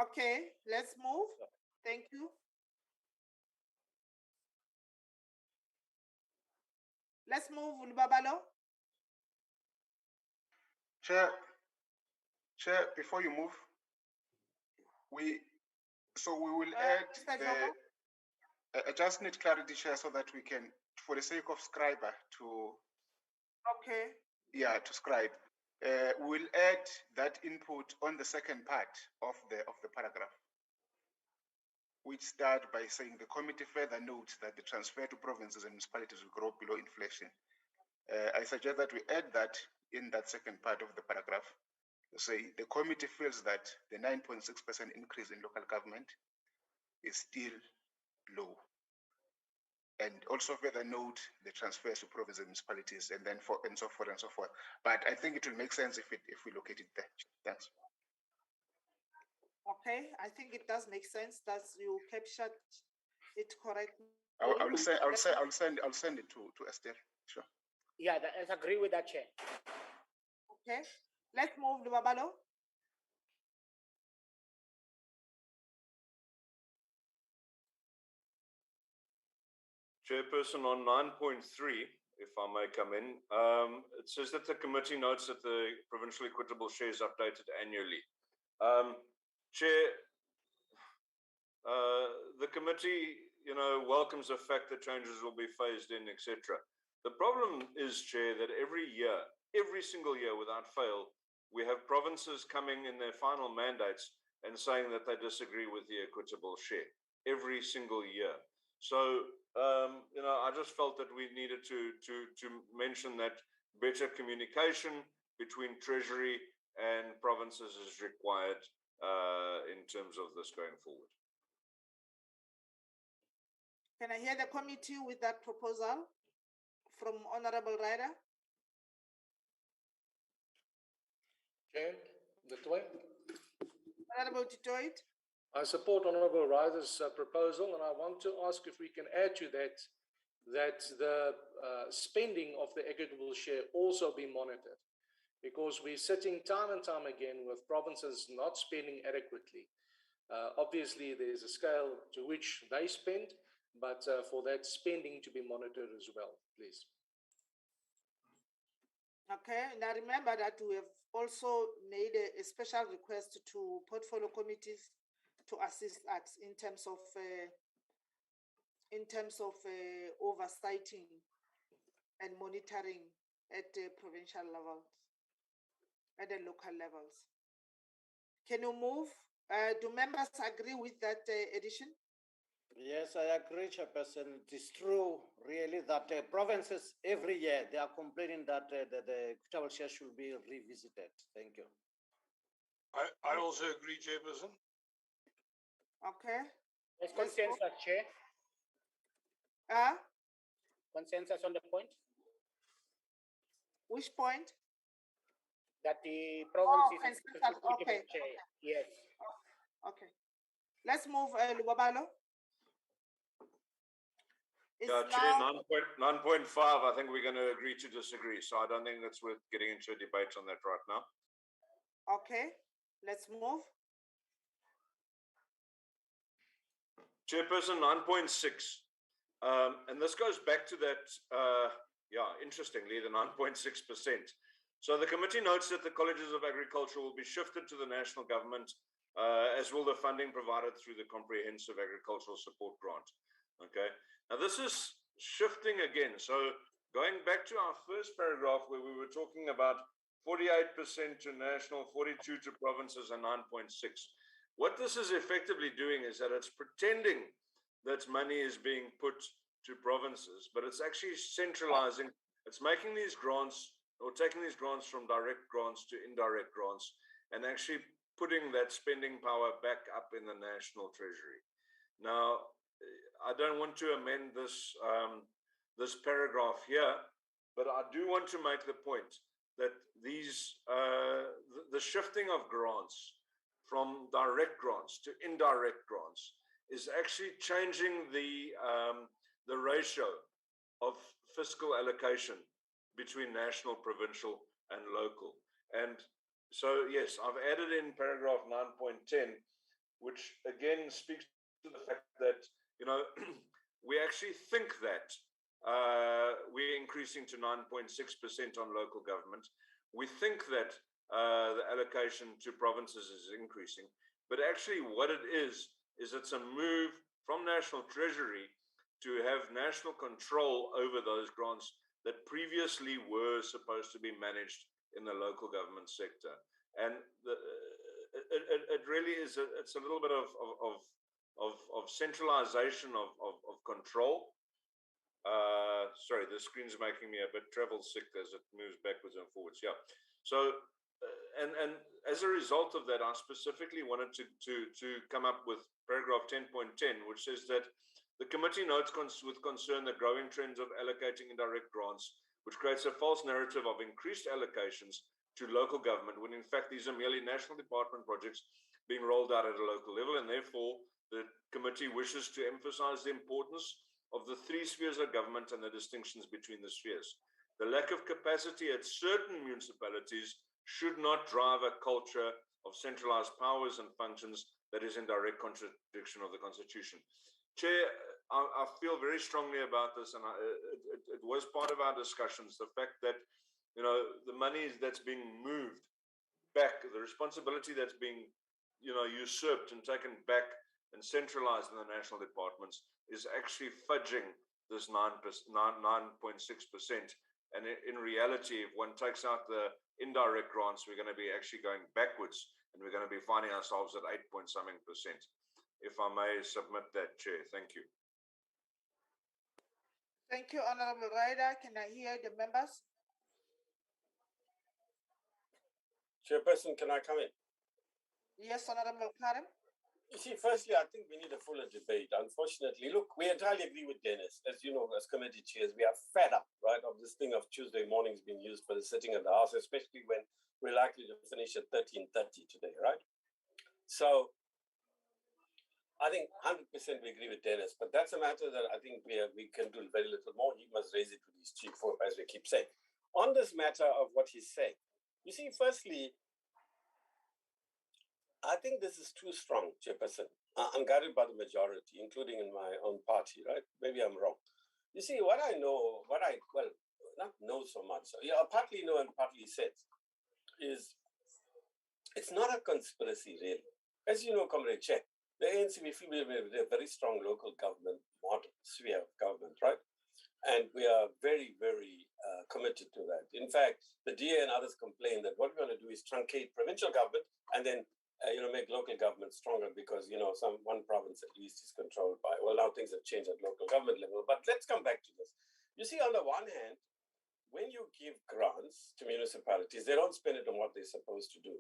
Okay, let's move. Thank you. Let's move, Ulbabalo. Chair, before you move, we will add I just need clarity, Chair, so that we can, for the sake of scriber, to okay. Yeah, to scribe. We'll add that input on the second part of the paragraph, which start by saying the committee further notes that the transfer to provinces and municipalities will grow below inflation. I suggest that we add that in that second part of the paragraph, say the committee feels that the 9.6% increase in local government is still low. And also further note the transfers to provinces and municipalities, and then and so forth and so forth. But I think it will make sense if we locate it there. Thanks. Okay, I think it does make sense that you captured it correctly. I'll send it to Esther. Sure. Yeah, I agree with that, Chair. Okay, let's move to Babalo. Chairperson, on 9.3, if I may come in, it says that the committee notes that the provincial equitable share is updated annually. Chair, the committee, welcomes the fact that changes will be phased in, etc. The problem is, Chair, that every single year without fail, we have provinces coming in their final mandates and saying that they disagree with the equitable share every single year. So, I just felt that we needed to mention that better communication between Treasury and provinces is required in terms of this going forward. Can I hear the committee with that proposal from Honorable Ryder? Chair, du Toit. Honorable du Toit. I support Honorable Ryder's proposal, and I want to ask if we can add to that the spending of the equitable share also be monitored, because we're sitting time and time again with provinces not spending adequately. Obviously, there's a scale to which they spend, but for that spending to be monitored as well, please. Okay, and I remember that we have also made a special request to portfolio committees to assist us in terms of oversighting and monitoring at the provincial levels, at the local levels. Can you move? Do members agree with that addition? Yes, I agree, Chairperson. It is true, really, that provinces every year they are complaining that the equitable share should be revisited. Thank you. I also agree, Chairperson. Okay. There's consensus, Chair. Consensus on the point. Which point? That the provinces okay. Chair. Yes. Okay. Let's move Lubabalo. Yeah, Chair, 9.5, I think we're going to agree to disagree. So I don't think that's worth getting into a debate on that right now. Okay, let's move. Chairperson, 9.6. And this goes back to that, interestingly, the 9.6%. So the committee notes that the colleges of agriculture will be shifted to the national government, as will the funding provided through the comprehensive agricultural support grant. Okay. Now this is shifting again. So going back to our first paragraph where we were talking about 48% to national, 42 to provinces, and 9.6. What this is effectively doing is that it's pretending that money is being put to provinces, but it's actually centralizing. It's making these grants, or taking these grants from direct grants to indirect grants, and actually putting that spending power back up in the national treasury. Now, I don't want to amend this this paragraph here, but I do want to make the point that these the shifting of grants from direct grants to indirect grants is actually changing the ratio of fiscal allocation between national, provincial, and local. And so, yes, I've added in paragraph 9.10, which again speaks to the fact that, we actually think that we're increasing to 9.6% on local government. We think that the allocation to provinces is increasing, but actually what it is it's a move from national treasury to have national control over those grants that previously were supposed to be managed in the local government sector. And it really is, it's a little bit of centralization of control. Sorry, the screen's making me a bit travel sick as it moves backwards and forwards. Yeah. So, and as a result of that, I specifically wanted to come up with paragraph 10.10, which says that the committee notes with concern the growing trends of allocating indirect grants, which creates a false narrative of increased allocations to local government, when in fact these are merely national department projects being rolled out at a local level, and therefore the committee wishes to emphasize the importance of the three spheres of government and the distinctions between the spheres. The lack of capacity at certain municipalities should not drive a culture of centralized powers and functions that is in direct contradiction of the Constitution. Chair, I feel very strongly about this, and it was part of our discussions, the fact that, you know, the money that's being moved back, the responsibility that's being, you know, usurped and taken back and centralized in the national departments is actually fudging this 9.6%. And in reality, if one takes out the indirect grants, we're going to be actually going backwards, and we're going to be finding ourselves at 8-point-something%. If I may submit that, Chair. Thank you. Thank you, Honorable Ryder. Can I hear the members? Chairperson, can I come in? Yes, Honorable Karim. You see, firstly, I think we need a fuller debate. Unfortunately, look, we entirely agree with Dennis. As you know, as committee chairs, we are fed up, right, of this thing of Tuesday mornings being used for the sitting of the House, especially when we're likely to finish at 13:30 today, right? So I think 100% we agree with Dennis, but that's a matter that I think we can do very little more. He must raise it with his chief whip, as we keep saying. On this matter of what he's saying, you see, firstly, I think this is too strong, Chairperson. I'm guided by the majority, including in my own party, right? Maybe I'm wrong. You see, what I know, well, not know so much, yeah, partly know and partly sense, is it's not a conspiracy, really. As you know, Comrade Chair, the ANC, we feel we have a very strong local government model, sphere of government, right? And we are very, very committed to that. In fact, the DA and others complain that what we want to do is truncate provincial government and then make local government stronger because, one province at least is controlled by, well, now things have changed at local government level. But let's come back to this. You see, on the one hand, when you give grants to municipalities, they don't spend it on what they're supposed to do,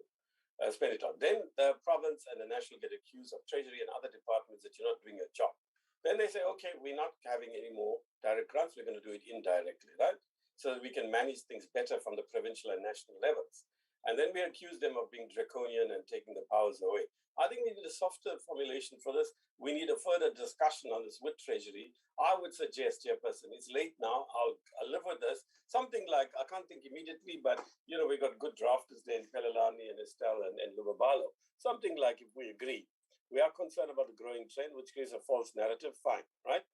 spend it on. Then the province and the national get accused of treasury and other departments that you're not doing your job. Then they say, okay, we're not having any more direct grants, we're going to do it indirectly, right? So that we can manage things better from the provincial and national levels. And then we accuse them of being draconian and taking the powers away. I think we need a softer formulation for this. We need a further discussion on this with Treasury. I would suggest, Chairperson, it's late now. I'll live with this. Something like, I can't think immediately, but, we got good drafters there in Pelelani and Estelle and Lubabalo. Something like, if we agree, we are concerned about the growing trend, which creates a false narrative, fine, right?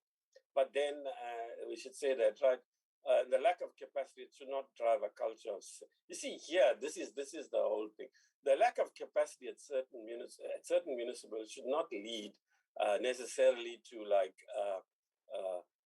But then we should say that, right? The lack of capacity, it should not drive a culture of. You see, here, this is the whole thing. The lack of capacity at certain municipalities should not lead necessarily to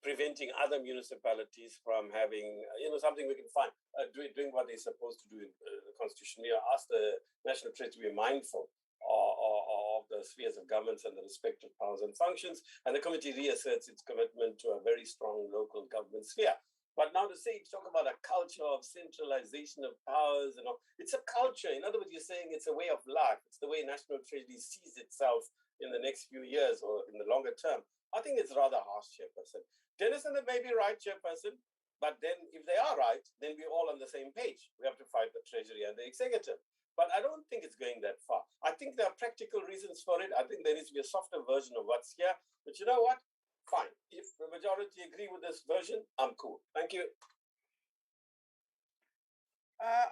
preventing other municipalities from having, something we can find doing what they're supposed to do in the Constitution. We ask the National Treasury to be mindful of the spheres of governments and the respective powers and functions, and the committee reasserts its commitment to a very strong local government sphere. But now to talk about a culture of centralization of powers and all, it's a culture. In other words, you're saying it's a way of life. It's the way National Treasury sees itself in the next few years or in the longer term. I think it's rather harsh, Chairperson. Dennison may be right, Chairperson, but then if they are right, then we're all on the same page. We have to fight the Treasury and the Executive. But I don't think it's going that far. I think there are practical reasons for it. I think there needs to be a softer version of what's here. But you know what? Fine. If the majority agree with this version, I'm cool. Thank you.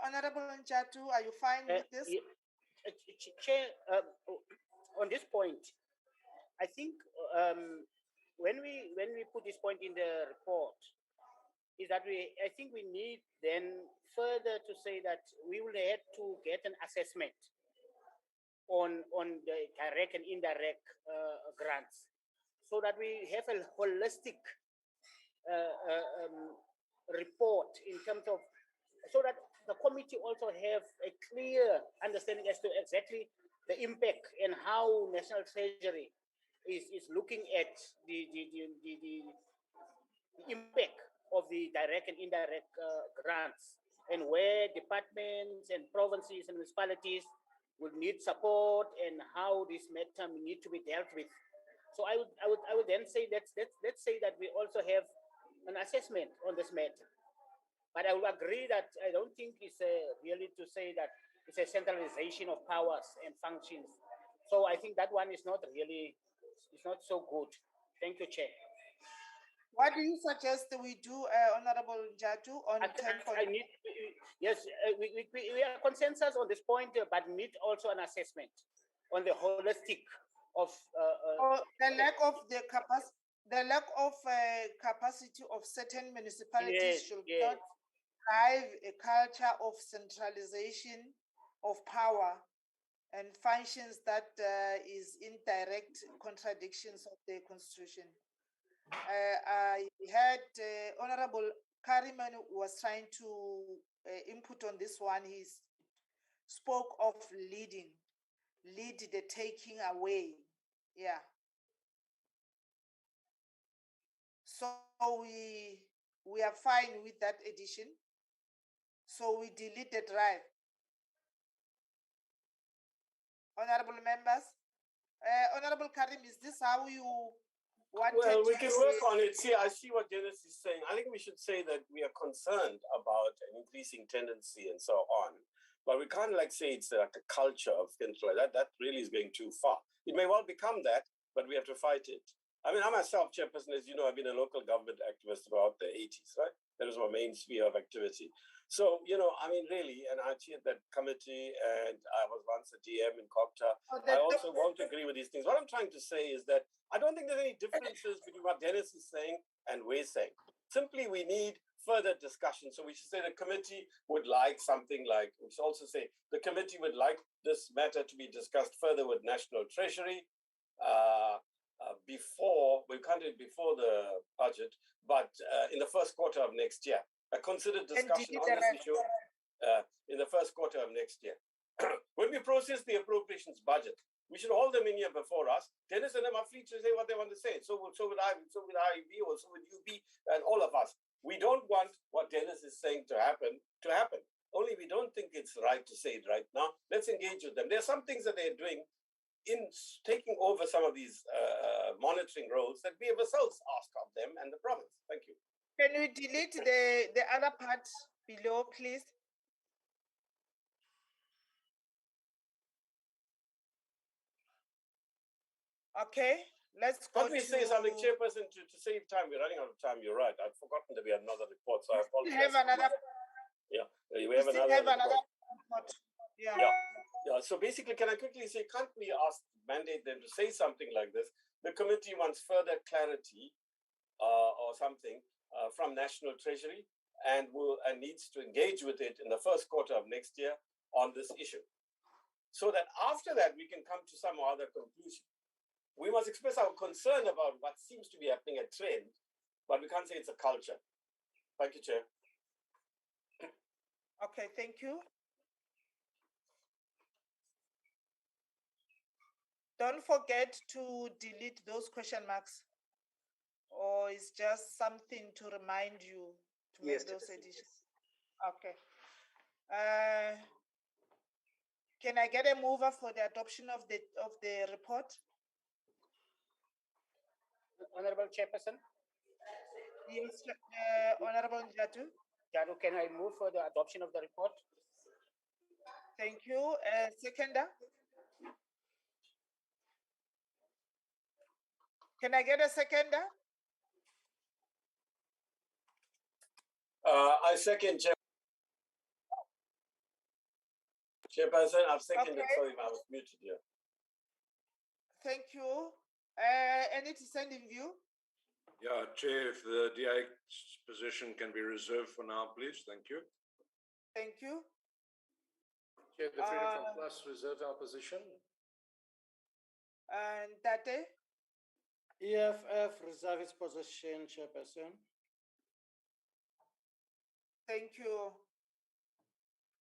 Honorable Njatu, are you fine with this? Chair, on this point, I think when we put this point in the report, is that I think we need then further to say that we will have to get an assessment on the direct and indirect grants, so that we have a holistic report in terms of, so that the committee also have a clear understanding as to exactly the impact and how National Treasury is looking at the impact of the direct and indirect grants and where departments and provinces and municipalities would need support and how this matter need to be dealt with. So I would then say let's say that we also have an assessment on this matter. But I will agree that I don't think it's really to say that it's a centralization of powers and functions. So I think that one is not really, it's not so good. Thank you, Chair. What do you suggest we do, Honorable Njatu, on 10.1? Yes, we are consensus on this point, but need also an assessment on the holistic of the lack of capacity of certain municipalities should not drive a culture of centralization of power and functions that is in direct contradictions of the constitution. I heard Honorable Kariman was trying to input on this one. He spoke of lead the taking away. Yeah. So we are fine with that addition. So we delete the drive. Honorable members, Honorable Karim, is this how you wanted? Well, we can work on it. See, I see what Dennis is saying. I think we should say that we are concerned about an increasing tendency and so on. But we can't say it's like a culture of things like that. That really is going too far. It may well become that, but we have to fight it. I mean, I myself, Chairperson, as you know, I've been a local government activist throughout the 80s, right? That was my main sphere of activity. So, I mean, really, and I chaired that committee, and I was once a DM in Copta. I also want to agree with these things. What I'm trying to say is that I don't think there's any differences between what Dennis is saying and we're saying. Simply, we need further discussion. So we should say the committee would like something like, we should also say the committee would like this matter to be discussed further with National Treasury we can't do it before the budget, but in the first quarter of next year. A considered discussion on this issue in the first quarter of next year. When we process the appropriations budget, we should hold them in here before us. Dennis and them are free to say what they want to say. So would I, so would IEB, or so would UB, and all of us. We don't want what Dennis is saying to happen. Only we don't think it's right to say it right now. Let's engage with them. There are some things that they're doing in taking over some of these monitoring roles that we have ourselves asked of them and the province. Thank you. Can we delete the other part below, please? Okay, let's go. Let me say something, Chairperson, to save time. We're running out of time. You're right. I've forgotten that we had another report, so I apologize. We have another. Yeah, we have another report. Yeah. So basically, can I quickly say, can't we mandate them to say something like this? The committee wants further clarity or something from National Treasury and needs to engage with it in the first quarter of next year on this issue. So that after that, we can come to some other conclusion. We must express our concern about what seems to be happening, a trend, but we can't say it's a culture. Thank you, Chair. Okay, thank you. Don't forget to delete those question marks, or it's just something to remind you to make those additions. Okay. Can I get a mover for the adoption of the report? Honorable Chairperson. Yes, Honorable Njatu. Jadu, can I move for the adoption of the report? Thank you. Seconder. Can I get a seconder? I second, Chairperson. I've seconded. Okay. Sorry, I was muted here. Thank you. Any dissent in view? Yeah, Chair, if the DI position can be reserved for now, please. Thank you. Thank you. Chair, the Freedom from Plus reserve our position. And Tate? EFF reserve its position, Chairperson. Thank you.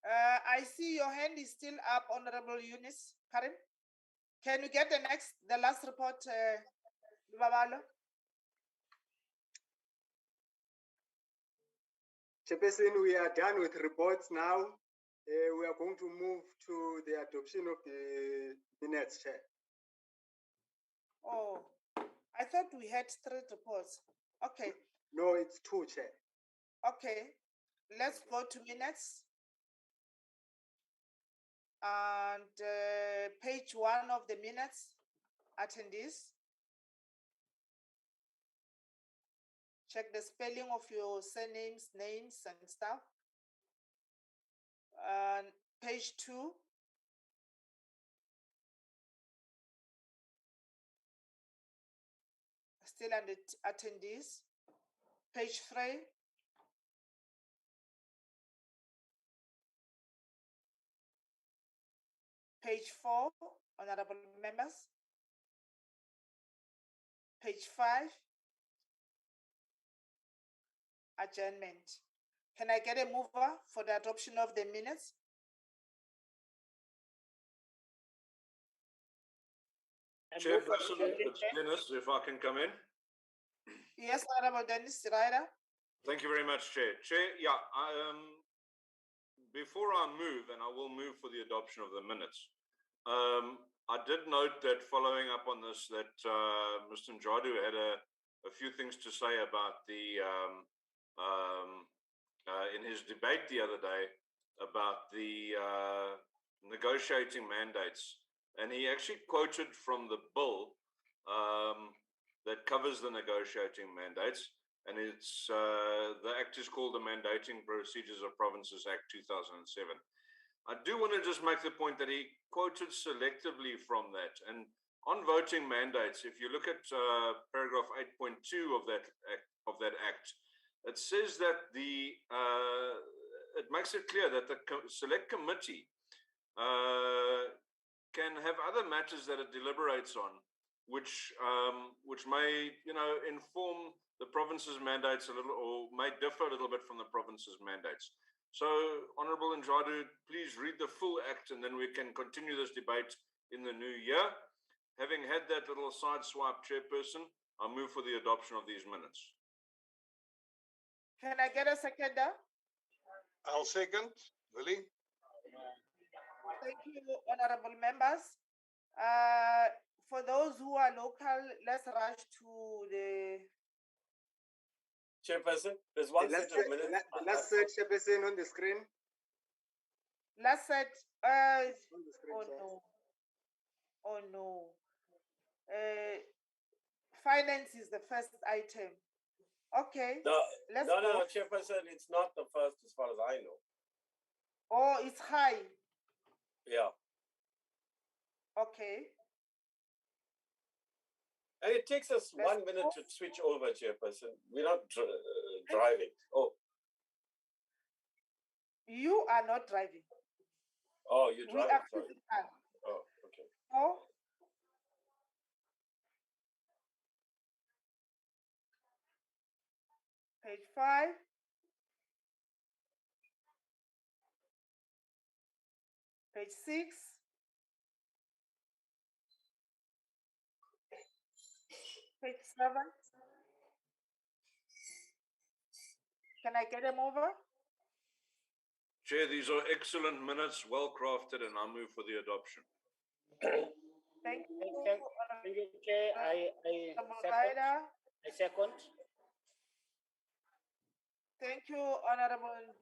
I see your hand is still up, Honorable Eunice Karim. Can you get the last report, Babalo? Chairperson, we are done with reports now. We are going to move to the adoption of the minutes, Chair. Oh, I thought we had 3 reports. Okay, No, it's 2, Chair. okay. Let's go to minutes. And page 1 of the minutes, attendees. Check the spelling of your surnames, names, and stuff. And page 2. Still under attendees. Page 3. Page 4, honorable members. Page 5, adjournment. Can I get a mover for the adoption of the minutes? Chairperson, it's Dennis, if I can come in. Yes, Honorable Dennis Ryder. Thank you very much, Chair. Chair, yeah, before I move, and I will move for the adoption of the minutes, I did note that following up on this, that Mr. Njadu had a few things to say about the, in his debate the other day, about the negotiating mandates. And he actually quoted from the bill that covers the negotiating mandates. And it's the act is called the Mandating Procedures of Provinces Act 2007. I do want to just make the point that he quoted selectively from that. And on voting mandates, if you look at paragraph 8.2 of that act, it says that it makes it clear that the select committee can have other matters that it deliberates on, which may, inform the province's mandates a little, or may differ a little bit from the province's mandates. So, Honourable Njadu, please read the full act, and then we can continue this debate in the new year. Having had that little side swipe, Chairperson, I move for the adoption of these minutes. Can I get a seconder? I'll second, Willie. Thank you, honorable members. For those who are local, let's rush to the Chairperson, there's one set of minutes. The last set, Chairperson, on the screen. last set. On the screen, Oh Chair. no. Oh no. Finance is the first item. Okay. No, Let's no, go. Chairperson, it's not the first as far as I know. Oh, it's high. Yeah. Okay. And it takes us Let's 1 minute go. to switch over, Chairperson. We're not driving. Oh, You are not driving. you're We driving. are Sorry. physical. Oh, okay. Oh. Page 5. Page 6. Page 7. Can I get them over? Chair, these are excellent minutes, well crafted, and I move for the adoption. Thank you. Thank you, Chair. Honorable Ryder. I second. Thank you, Honorable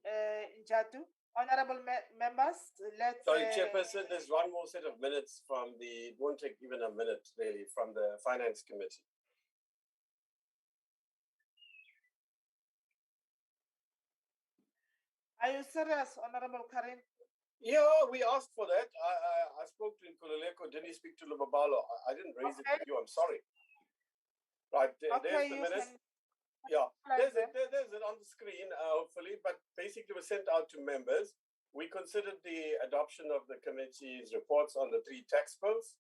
Njatu. Honorable members, let's. Sorry, Chairperson, there's one more set of minutes from it won't take even a minute, really, from the Finance Committee. Are you serious, Honorable Karim? Yeah, we asked for that. I spoke to Nkululeko. Didn't he speak to Lubabalo? I didn't raise it with you. I'm sorry. Right, there's the minutes. Yeah, there's it on the screen, hopefully, but basically was sent out to members. We considered the adoption of the committee's reports on the 3 tax bills.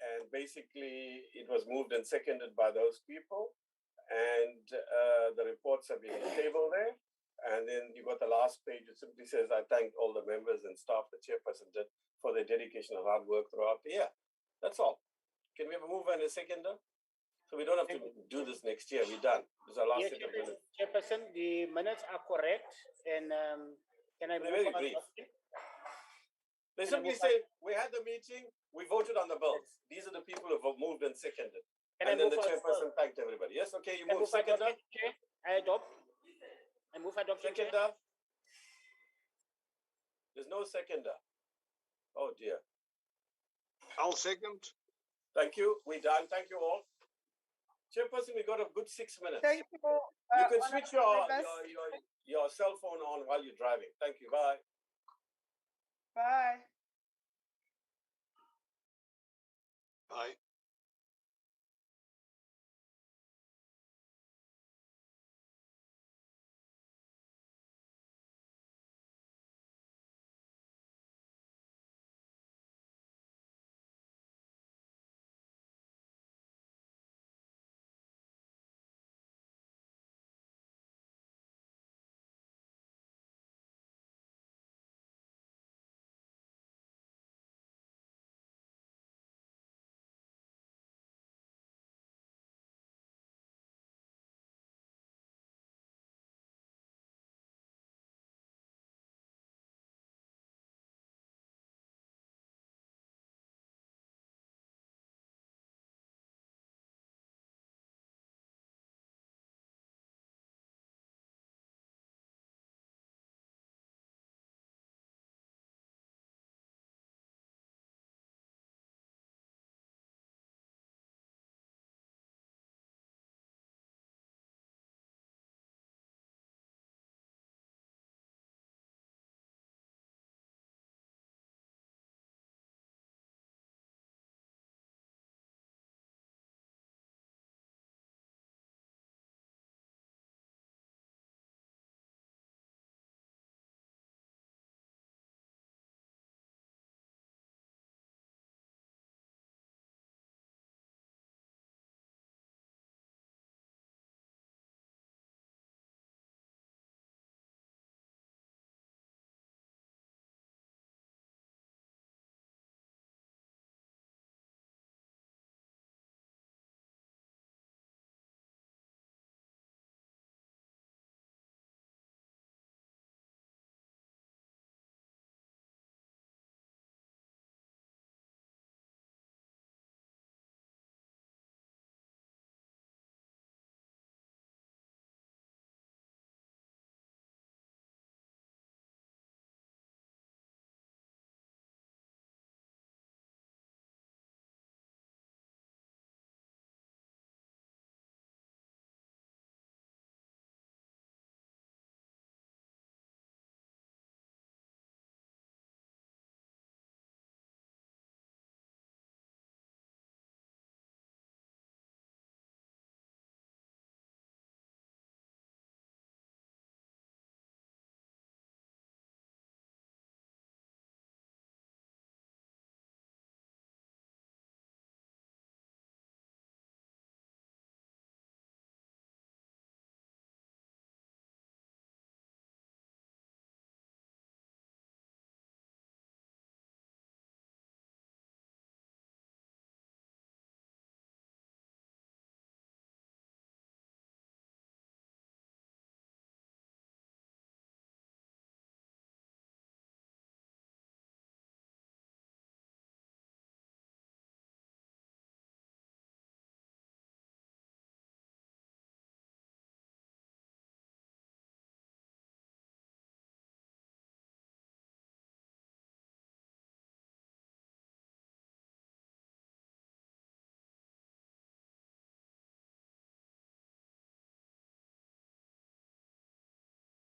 And basically, it was moved and seconded by those people. And the reports have been tabled there. And then you got the last page. It simply says, I thank all the members and staff the chairperson did for their dedication and hard work throughout the year. That's all. Can we have a mover and a seconder? So we don't have to do this next year. We're done. This is our last Yes, set of minutes. Chairperson, the minutes are correct, and can I They're move very on? brief. They Can I simply move say, we had the meeting, we voted on the bills. These are the people who have moved and seconded. Can I And then move the on? chairperson thanked everybody. Yes, okay, you Can I move. move Seconder? adoption, Chair? I adopt. I move adoption, Chair. Seconder? There's no seconder. Oh dear. I'll second. Thank you. We're done. Thank you all. Chairperson, we got a good 6 minutes. Thank you. You can switch honourable members. your cell phone on while you're driving. Thank you. Bye. Bye. Bye.